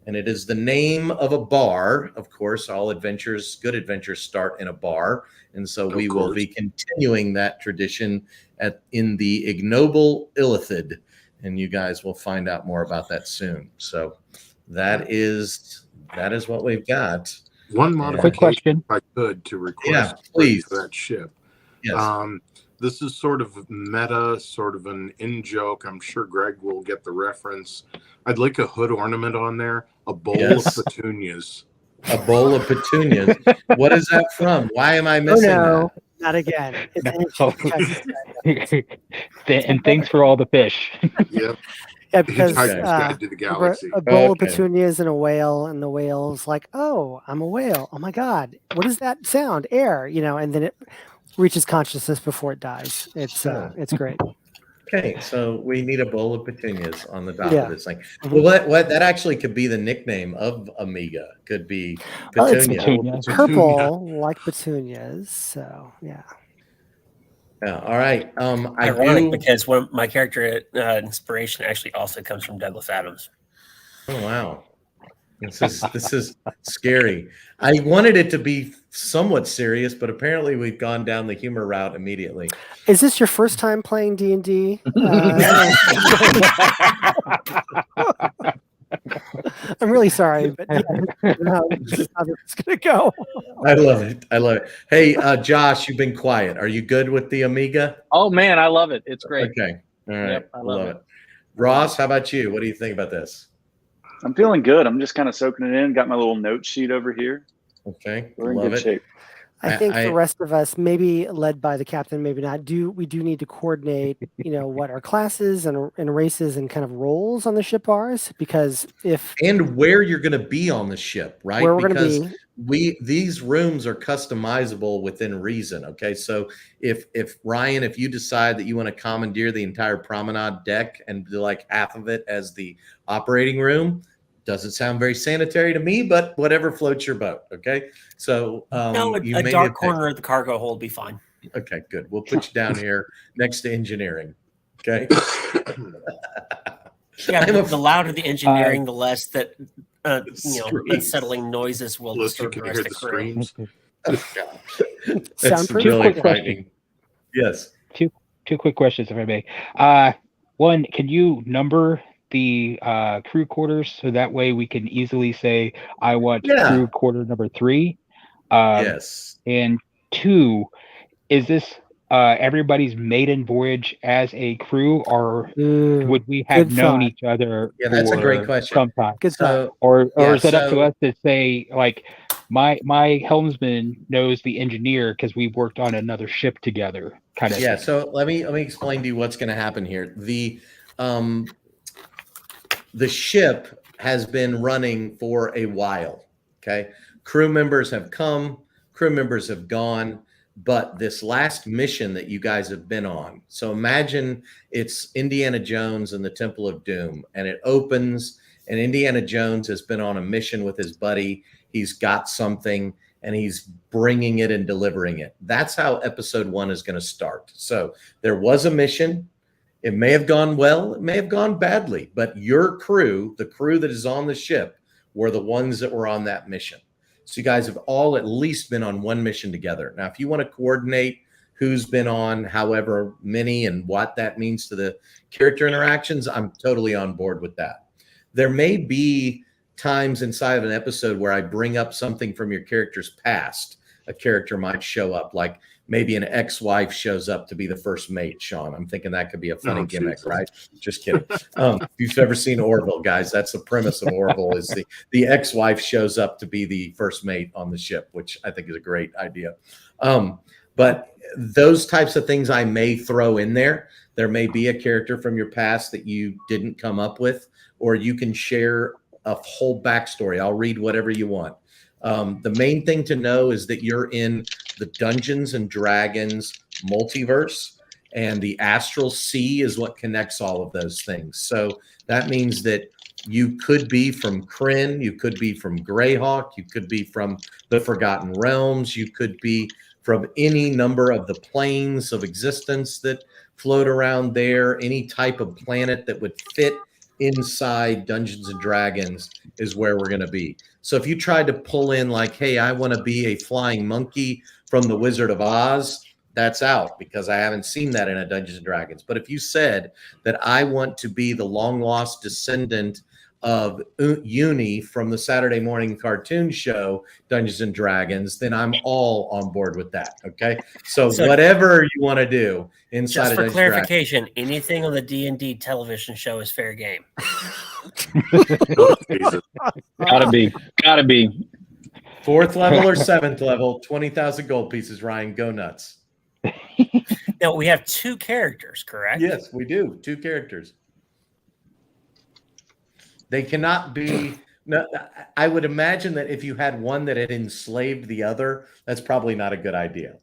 [SPEAKER 1] and it is the name of a bar. Of course, all adventures, good adventures, start in a bar, and so we will be continuing that tradition in the Ignoble Illithid, and you guys will find out more about that soon. So that is what we've got.
[SPEAKER 10] One modification,
[SPEAKER 5] quick question,
[SPEAKER 10] if I could, to request
[SPEAKER 1] please.
[SPEAKER 10] for that ship.
[SPEAKER 1] Yes.
[SPEAKER 10] This is sort of meta, sort of an in-joke. I'm sure Greg will get the reference. I'd like a hood ornament on there, a bowl of petunias.
[SPEAKER 1] A bowl of petunias. What is that from? Why am I missing that?
[SPEAKER 2] Not again.
[SPEAKER 5] And thanks for all the fish.
[SPEAKER 10] Yep.
[SPEAKER 2] Yeah, because
[SPEAKER 10] Guide to the Galaxy.
[SPEAKER 2] a bowl of petunias and a whale, and the whale's like, "Oh, I'm a whale. Oh my God, what is that sound? Air, and then it reaches consciousness before it dies. It's great.
[SPEAKER 1] Okay, so we need a bowl of petunias on the top of this thing. Well, what that actually could be the nickname of Amiga. Could be petunia.
[SPEAKER 2] It's purple like petunias. So yeah.
[SPEAKER 1] Yeah. All right.
[SPEAKER 7] Ironic, because my character inspiration actually also comes from Douglas Adams.
[SPEAKER 1] Oh wow. This is scary. I wanted it to be somewhat serious, but apparently we've gone down the humor route immediately.
[SPEAKER 2] Is this your first time playing D&D? I'm really sorry, but this is how this is going to go.
[SPEAKER 1] I love it. Hey, Josh, you've been quiet. Are you good with the Amiga?
[SPEAKER 4] Oh man, I love it. It's great.
[SPEAKER 1] Okay. All right.
[SPEAKER 4] Yep, I love it.
[SPEAKER 1] Ross, how about you? What do you think about this?
[SPEAKER 8] I'm feeling good. I'm just kind of soaking it in. Got my little note sheet over here.
[SPEAKER 1] Okay.
[SPEAKER 8] We're in good shape.
[SPEAKER 2] I think the rest of us, maybe led by the captain, maybe not, we do need to coordinate, what our classes and races and kind of roles on the ship are, because
[SPEAKER 1] and where you're going to be on the ship, right?
[SPEAKER 2] Where we're going to be.
[SPEAKER 1] These rooms are customizable within reason. Okay, so if Ryan, if you decide that you want to commandeer the entire promenade deck and do like half of it as the operating room, doesn't sound very sanitary to me, but whatever floats your boat. Okay, so
[SPEAKER 7] no, a dark corner of the cargo hold will be fine.
[SPEAKER 1] Okay, good. We'll put you down here next to engineering. Okay.
[SPEAKER 7] Yeah, the louder the engineering, the less that unsettling noises will disturb the rest of the crew.
[SPEAKER 1] That's really frightening. Yes.
[SPEAKER 5] Two quick questions, if I may. One, can you number the crew quarters so that way we can easily say I want crew quarter number 3?
[SPEAKER 1] Yes.
[SPEAKER 5] And 2, is this everybody's maiden voyage as a crew, or would we have known each other?
[SPEAKER 1] Yeah, that's a great question.
[SPEAKER 5] Sometime?
[SPEAKER 2] So,
[SPEAKER 5] or is it up to us to say, like, my helmsman knows the engineer because we worked on another ship together, kind of thing.
[SPEAKER 1] So let me explain to you what's going to happen here. The ship has been running for a while. Okay, crew members have come, crew members have gone, but this last mission that you guys have been on. So imagine it's Indiana Jones and the Temple of Doom, and it opens, and Indiana Jones has been on a mission with his buddy. He's got something, and he's bringing it and delivering it. That's how episode 1 is going to start. So there was a mission. It may have gone well, it may have gone badly, but your crew, the crew that is on the ship, were the ones that were on that mission. So you guys have all at least been on one mission together. Now, if you want to coordinate who's been on however many and what that means to the character interactions, I'm totally on board with that. there may be times inside of an episode where I bring up something from your character's past. A character might show up, like maybe an ex-wife shows up to be the first mate, Sean. I'm thinking that could be a funny gimmick,
[SPEAKER 10] Jesus.
[SPEAKER 1] right? Just kidding. If you've ever seen Orville, guys, that's the premise of Orville is the ex-wife shows up to be the first mate on the ship, which I think is a great idea. But those types of things I may throw in there. There may be a character from your past that you didn't come up with, or you can share a whole backstory. I'll read whatever you want. The main thing to know is that you're in the Dungeons and Dragons multiverse, and the astral sea is what connects all of those things. So that means that you could be from Kryn, you could be from Greyhawk, you could be from the Forgotten Realms, you could be from any number of the planes of existence that float around there. Any type of planet that would fit inside Dungeons and Dragons is where we're going to be. So if you tried to pull in like, hey, I want to be a flying monkey from the Wizard of Oz, that's out because I haven't seen that in a Dungeons and Dragons. But if you said that I want to be the long lost descendant of Uni from the Saturday morning cartoon show Dungeons and Dragons, then I'm all on board with that. Okay, so whatever you want to do inside.
[SPEAKER 7] Just
[SPEAKER 1] of
[SPEAKER 7] for
[SPEAKER 1] Dungeons
[SPEAKER 7] clarification, anything on the D&D television show is fair game.
[SPEAKER 10] Oh, Jesus.
[SPEAKER 4] Gotta be.
[SPEAKER 1] 4th level or 7th level, 20,000 gold pieces. Ryan, go nuts.
[SPEAKER 7] Now we have 2 characters, correct?
[SPEAKER 1] Yes, we do. 2 characters. They cannot be. No, I would imagine that if you had one that had enslaved the other, that's probably not a good idea.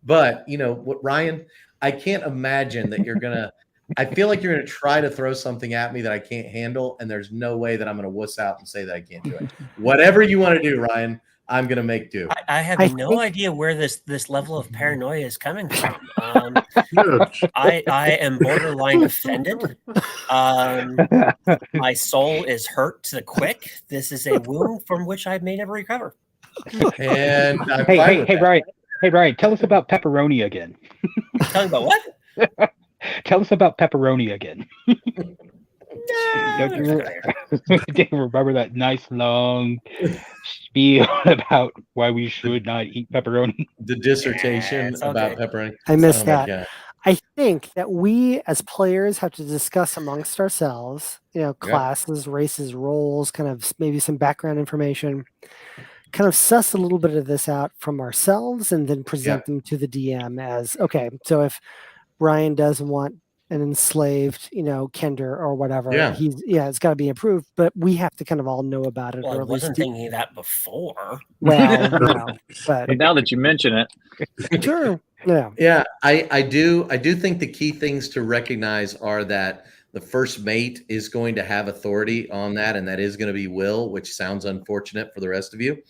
[SPEAKER 1] But you know what, Ryan, I can't imagine that you're gonna. I feel like you're gonna try to throw something at me that I can't handle, and there's no way that I'm gonna wuss out and say that I can't do it. Whatever you want to do, Ryan, I'm gonna make do.
[SPEAKER 7] I have no idea where this level of paranoia is coming from. I am borderline offended. My soul is hurt to the quick. This is a wound from which I may never recover.
[SPEAKER 1] And
[SPEAKER 5] hey, Brian, tell us about pepperoni again.
[SPEAKER 7] Tell me about what?
[SPEAKER 5] Tell us about pepperoni again. Don't you remember that nice long spiel about why we should not eat pepperoni?
[SPEAKER 1] The dissertation about pepperoni.
[SPEAKER 2] I missed that. God. I think that we as players have to discuss amongst ourselves, classes, races, roles, kind of maybe some background information, kind of suss a little bit of this out from ourselves and then present them to the DM as, okay, so if Brian does want an enslaved, Kender or whatever, it's got to be approved, but we have to kind of all know about it.
[SPEAKER 7] Well, I wasn't thinking that before.
[SPEAKER 2] Well, no, but
[SPEAKER 4] now that you mention
[SPEAKER 2] it, sure.
[SPEAKER 1] Yeah, I do think the key things to recognize are that the first mate is going to have authority on that, and that is going to be Will, which sounds unfortunate for the rest of you.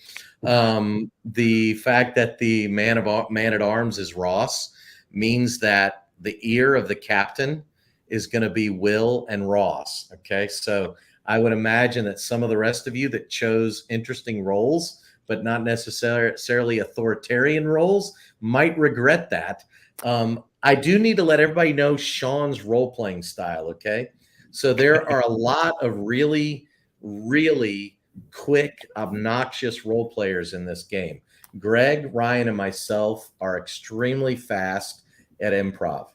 [SPEAKER 1] The fact that the man at arms is Ross means that the ear of the captain is going to be Will and Ross. Okay, so I would imagine that some of the rest of you that chose interesting roles, but not necessarily authoritarian roles, might regret that. I do need to let everybody know Sean's role-playing style, okay? So there are a lot of really, really quick, obnoxious role players in this game. Greg, Ryan, and myself are extremely fast at improv.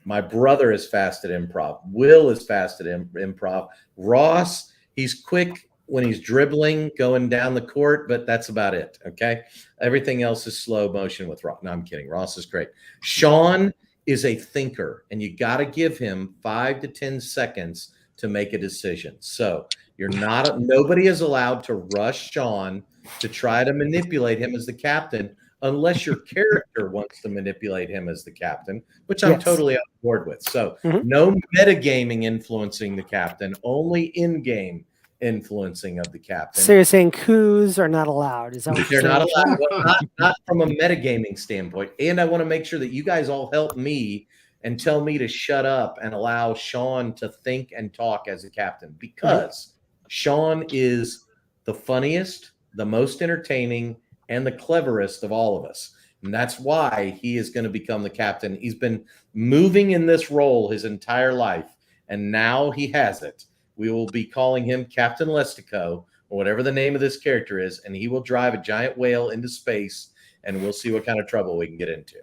[SPEAKER 1] My brother is fast at improv. Will is fast at improv. Ross, he's quick when he's dribbling, going down the court, but that's about it, okay? Everything else is slow motion with Ross. No, I'm kidding. Ross is great. Sean is a thinker, and you got to give him 5 to 10 seconds to make a decision. So nobody is allowed to rush Sean to try to manipulate him as the captain unless your character wants to manipulate him as the captain, which I'm totally on board with. So no metagaming influencing the captain, only in-game influencing of the captain.
[SPEAKER 2] So you're saying coups are not allowed? Is that what
[SPEAKER 1] they're not allowed? Well, not from a metagaming standpoint. And I want to make sure that you guys all help me and tell me to shut up and allow Sean to think and talk as a captain, because Sean is the funniest, the most entertaining, and the cleverest of all of us. And that's why he is going to become the captain. He's been moving in this role his entire life, and now he has it. We will be calling him Captain Lestico, or whatever the name of this character is, and he will drive a giant whale into space, and we'll see what kind of trouble we can get into.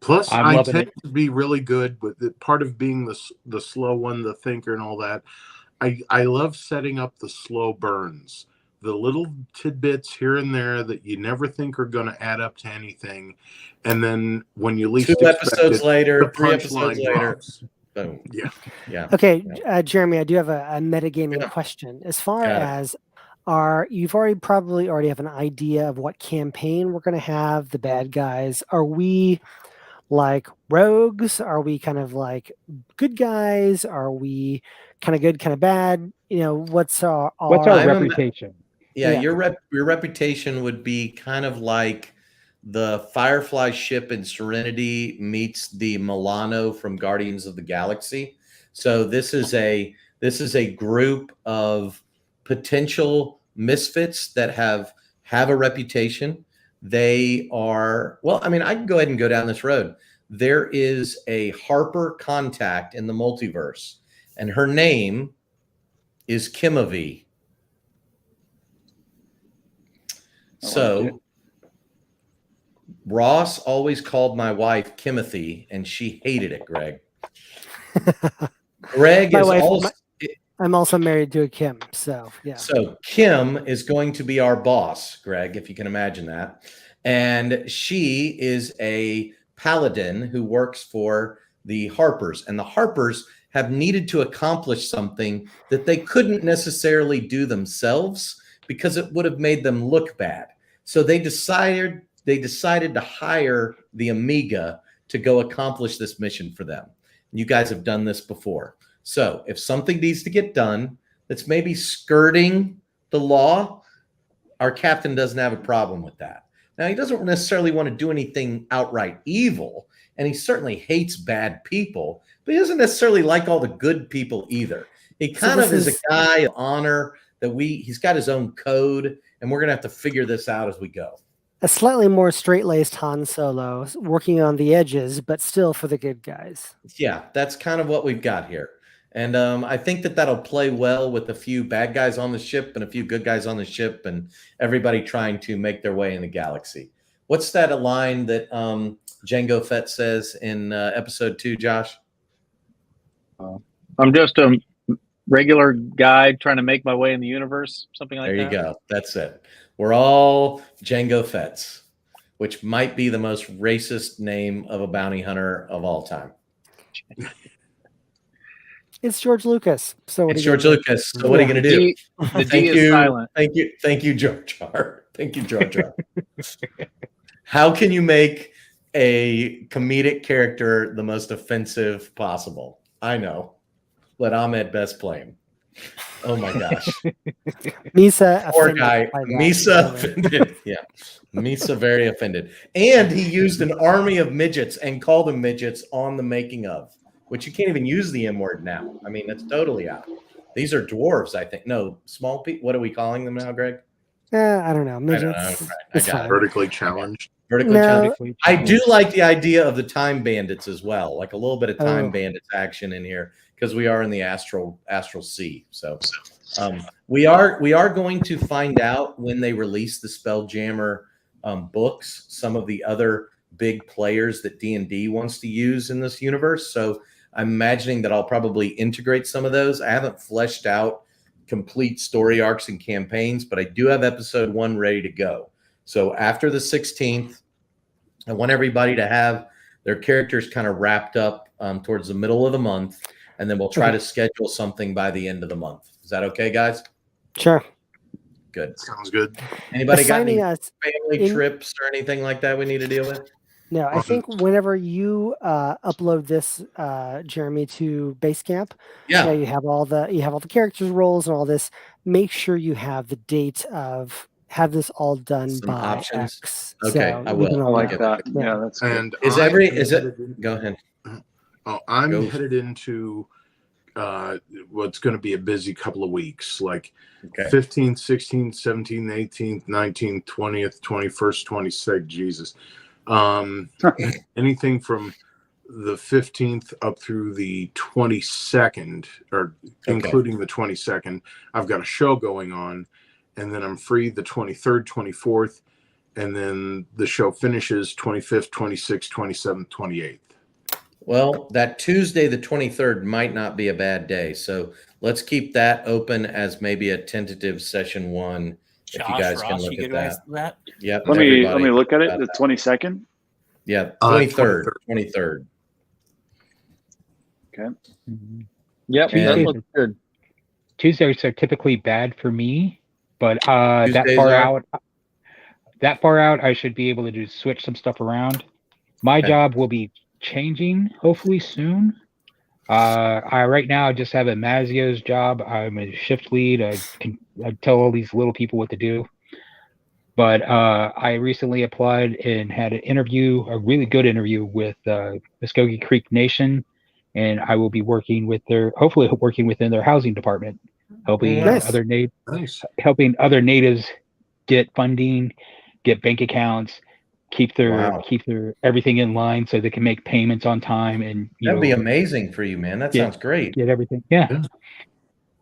[SPEAKER 10] Plus,
[SPEAKER 5] I'm
[SPEAKER 10] I
[SPEAKER 5] loving
[SPEAKER 10] tend
[SPEAKER 5] it.
[SPEAKER 10] to be really good with the part of being the slow one, the thinker, and all that. I love setting up the slow burns, the little tidbits here and there that you never think are going to add up to anything, and then when you least
[SPEAKER 1] 2
[SPEAKER 10] expect
[SPEAKER 1] episodes
[SPEAKER 10] it,
[SPEAKER 1] later,
[SPEAKER 10] the
[SPEAKER 1] 3 episodes
[SPEAKER 10] punchline
[SPEAKER 1] later,
[SPEAKER 10] drops.
[SPEAKER 1] boom.
[SPEAKER 10] Yeah.
[SPEAKER 1] Yeah.
[SPEAKER 2] Okay, Jeremy, I do have a metagaming
[SPEAKER 1] Yeah.
[SPEAKER 2] question. As far
[SPEAKER 1] Got it.
[SPEAKER 2] as you've probably already have an idea of what campaign we're going to have, the bad guys. Are we like rogues? Are we kind of like good guys? Are we kind of good, kind of bad? You know, what's our
[SPEAKER 1] I'm a-
[SPEAKER 5] reputation?
[SPEAKER 1] Yeah, your reputation would be kind of like the Firefly ship in Serenity meets the Milano from Guardians of the Galaxy. So this is a group of potential misfits that have a reputation. They are, well, I mean, I can go ahead and go down this road. There is a Harper contact in the multiverse, and her name is Kimavi. So Ross always called my wife Kimothy, and she hated it, Greg. Greg
[SPEAKER 2] My
[SPEAKER 1] is
[SPEAKER 2] wife-
[SPEAKER 1] also
[SPEAKER 2] I'm also married to a Kim, so yeah.
[SPEAKER 1] so Kim is going to be our boss, Greg, if you can imagine that. And she is a paladin who works for the Harpers, and the Harpers have needed to accomplish something that they couldn't necessarily do themselves because it would have made them look bad. So they decided to hire the Amiga to go accomplish this mission for them. You guys have done this before. So if something needs to get done that's maybe skirting the law, our captain doesn't have a problem with that. Now, he doesn't necessarily want to do anything outright evil, and he certainly hates bad people, but he doesn't necessarily like all the good people either. He kind of is a guy of honor that he's got his own code, and we're going to have to figure this out as we go.
[SPEAKER 2] A slightly more straight-laced Han Solo, working on the edges, but still for the good guys.
[SPEAKER 1] Yeah, that's kind of what we've got here. And I think that'll play well with a few bad guys on the ship and a few good guys on the ship and everybody trying to make their way in the galaxy. What's that line that Jango Fett says in episode 2, Josh?
[SPEAKER 4] I'm just a regular guy trying to make my way in the universe, something like that.
[SPEAKER 1] There you go. That's it. We're all Jango Fetts, which might be the most racist name of a bounty hunter of all time.
[SPEAKER 2] It's George Lucas. So
[SPEAKER 1] it's George Lucas. So what are you going to do?
[SPEAKER 4] The D is silent.
[SPEAKER 1] Thank you, George R. Thank you, George R. How can you make a comedic character the most offensive possible? I know. Let Ahmed Best play him. Oh my gosh.
[SPEAKER 2] Misa
[SPEAKER 1] poor guy. Misa offended. Yeah. Misa very offended. And he used an army of midgets and called them midgets on the making of, which you can't even use the M word now. I mean, it's totally out. These are dwarves, I think. No, small people. What are we calling them now, Greg?
[SPEAKER 2] I don't know. Midgets.
[SPEAKER 1] I don't know. I got it.
[SPEAKER 10] Vertically challenged.
[SPEAKER 1] Vertically challenged. I do like the idea of the time bandits as well, like a little bit of time bandits action in here because we are in the astral sea. So we are going to find out when they release the Spelljammer books, some of the other big players that D&D wants to use in this universe. So I'm imagining that I'll probably integrate some of those. I haven't fleshed out complete story arcs and campaigns, but I do have episode 1 ready to go. So after the 16th, I want everybody to have their characters kind of wrapped up towards the middle of the month, and then we'll try to schedule something by the end of the month. Is that okay, guys?
[SPEAKER 2] Sure.
[SPEAKER 10] Good. Sounds good.
[SPEAKER 1] Anybody got any family trips or anything like that we need to deal with?
[SPEAKER 2] No, I think whenever you upload this, Jeremy, to Basecamp, you have all the characters roles and all this. Make sure you have the date of have this all done by
[SPEAKER 1] options.
[SPEAKER 2] X.
[SPEAKER 1] Okay,
[SPEAKER 2] so
[SPEAKER 1] I will.
[SPEAKER 4] I like that. Yeah, that's good.
[SPEAKER 10] And
[SPEAKER 1] go ahead.
[SPEAKER 10] Oh, I'm headed into what's going to be a busy couple of weeks, like 15th, 16th, 17th, 18th, 19th, 20th, 21st, 26th. Jesus. Anything from the 15th up through the 22nd, or including the 22nd. I've got a show going on, and then I'm free the 23rd, 24th, and then the show finishes 25th, 26th, 27th, 28th.
[SPEAKER 1] Well, that Tuesday, the 23rd, might not be a bad day. So let's keep that open as maybe a tentative session 1. If you guys can look at that. Yep.
[SPEAKER 8] Let me look at it. The 22nd.
[SPEAKER 1] Yeah, 23rd. 23rd.
[SPEAKER 8] Okay.
[SPEAKER 4] Yep, that looks good.
[SPEAKER 5] Tuesdays are typically bad for me, but that
[SPEAKER 1] Tuesdays
[SPEAKER 5] far out, I should be able to just switch some stuff around. My job will be changing hopefully soon. I right now just have a Mazio's job. I'm a shift lead. I tell all these little people what to do. But I recently applied and had an interview, a really good interview with Muskogee Creek Nation, and I will be working with hopefully working within their housing department, helping other natives get funding, get bank accounts, keep their everything in line so they can make payments on time. And
[SPEAKER 1] that'd be amazing for you, man. That sounds great.
[SPEAKER 5] Get everything. Yeah.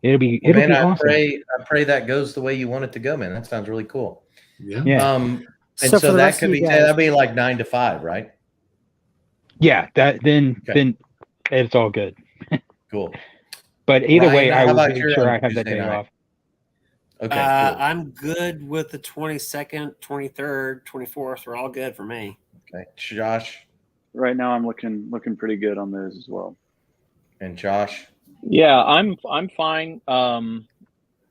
[SPEAKER 5] It'll be awesome.
[SPEAKER 1] I pray that goes the way you want it to go, man. That sounds really cool.
[SPEAKER 5] Yeah.
[SPEAKER 1] And so that could be that'd be like 9 to 5, right?
[SPEAKER 5] Yeah. Then it's all good.
[SPEAKER 1] Cool.
[SPEAKER 5] But either
[SPEAKER 1] Ryan,
[SPEAKER 5] way, I will make
[SPEAKER 1] your
[SPEAKER 5] sure I have that
[SPEAKER 1] Tuesday
[SPEAKER 5] day
[SPEAKER 1] night?
[SPEAKER 5] off.
[SPEAKER 1] Okay. Cool.
[SPEAKER 7] I'm good with the 22nd, 23rd, 24th. Are all good for me.
[SPEAKER 1] Okay. Josh
[SPEAKER 8] Right now, I'm looking pretty good on those as well.
[SPEAKER 1] and Josh.
[SPEAKER 4] Yeah, I'm fine.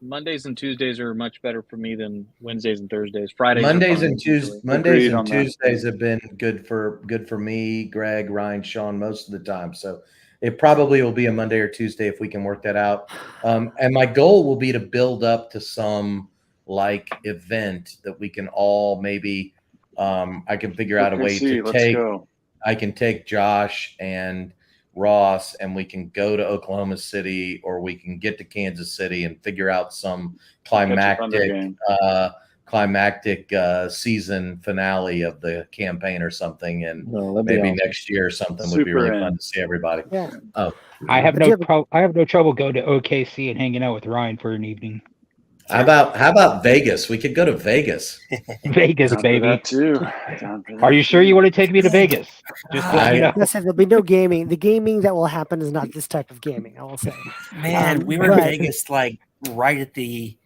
[SPEAKER 4] Mondays and Tuesdays are much better for me than Wednesdays and Thursdays. Fridays.
[SPEAKER 1] Mondays
[SPEAKER 4] are
[SPEAKER 1] and
[SPEAKER 4] fine,
[SPEAKER 1] Tuesdays
[SPEAKER 8] on that.
[SPEAKER 1] Tuesdays have been good for me, Greg, Ryan, Sean, most of the time. So it probably will be a Monday or Tuesday if we can work that out. And my goal will be to build up to some like event that we can all maybe I can figure out a way to take. I can take Josh and Ross and we can go to Oklahoma City, or we can get to Kansas City and figure out some climactic season finale of the campaign or something. And maybe
[SPEAKER 4] awesome.
[SPEAKER 1] Next year or something would be really fun to see everybody.
[SPEAKER 2] Yeah.
[SPEAKER 1] Oh,
[SPEAKER 5] I have no trouble going to OKC and hanging out with Ryan for an evening.
[SPEAKER 1] How about Vegas? We could go to Vegas.
[SPEAKER 5] Vegas, baby.
[SPEAKER 8] That too.
[SPEAKER 5] Are you sure you want to take me to Vegas? Just let me know.
[SPEAKER 2] Listen, there'll be no gaming. The gaming that will happen is not this type of gaming, I will say.
[SPEAKER 7] Man, we were in Vegas right at the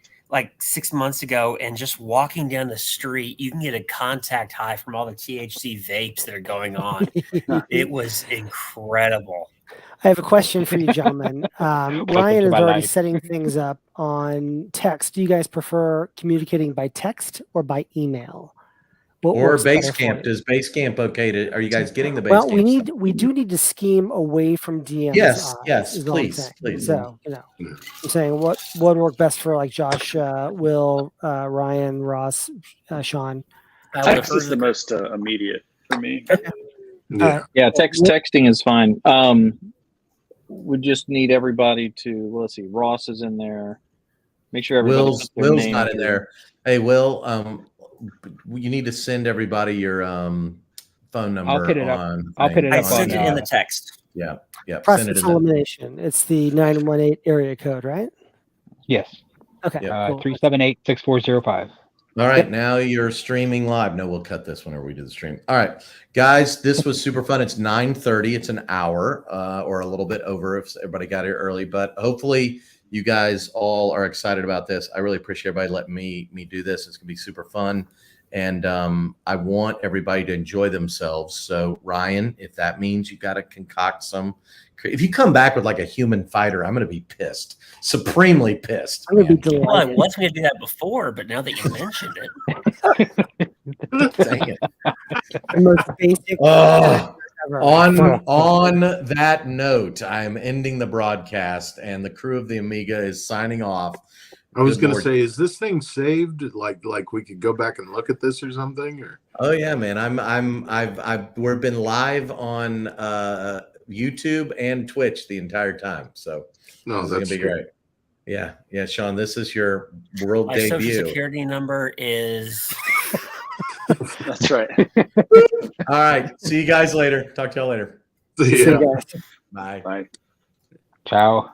[SPEAKER 7] 6 months ago, and just walking down the street, you can get a contact high from all the THC vapes that are going on. It was incredible.
[SPEAKER 2] I have a question for you, gentlemen. Ryan is already setting things up on text. Do you guys prefer communicating by text or by email?
[SPEAKER 1] Or Basecamp? Does Basecamp okay? Are you guys getting the Basecamp?
[SPEAKER 2] Well, we do need to scheme away from DMs.
[SPEAKER 1] Yes, please.
[SPEAKER 2] So I'm saying what would work best for like Josh, Will, Ryan, Ross, Sean.
[SPEAKER 8] Text is the most immediate for me.
[SPEAKER 4] Yeah, texting is fine. We just need everybody to, let's see, Ross is in there. Make sure everybody's
[SPEAKER 1] Will's not in there. Hey, Will, you need to send everybody your phone number.
[SPEAKER 5] I'll put it up. I'll put it up.
[SPEAKER 7] I sent it in the text.
[SPEAKER 1] Yeah.
[SPEAKER 2] Process elimination. It's the 918 area code, right?
[SPEAKER 5] Yes.
[SPEAKER 2] Okay.
[SPEAKER 5] 378-6405.
[SPEAKER 1] All right, now you're streaming live. No, we'll cut this whenever we do the stream. All right, guys, this was super fun. It's 9:30. It's an hour or a little bit over if everybody got here early, but hopefully you guys all are excited about this. I really appreciate everybody letting me do this. It's gonna be super fun, and I want everybody to enjoy themselves. So Ryan, if that means you got to concoct some. If you come back with like a human fighter, I'm going to be pissed, supremely pissed.
[SPEAKER 2] I'm going to be delighted.
[SPEAKER 7] Well, I wasn't going to do that before, but now that you mentioned it.
[SPEAKER 1] Dang it.
[SPEAKER 2] The most basic
[SPEAKER 1] on that note, I'm ending the broadcast, and the crew of the Amiga is signing off.
[SPEAKER 10] I was going to say, is this thing saved? Like we could go back and look at this or something? Or
[SPEAKER 1] oh yeah, man, we've been live on YouTube and Twitch the entire time, so
[SPEAKER 10] that's
[SPEAKER 1] gonna be great. Yeah, Sean, this is your world
[SPEAKER 7] My
[SPEAKER 1] debut.
[SPEAKER 7] social security number is.
[SPEAKER 8] That's right.
[SPEAKER 1] All right, see you guys later. Talk to y'all later.
[SPEAKER 10] See
[SPEAKER 2] See
[SPEAKER 10] ya.
[SPEAKER 2] you guys.
[SPEAKER 1] Bye.
[SPEAKER 8] Bye.
[SPEAKER 5] Ciao.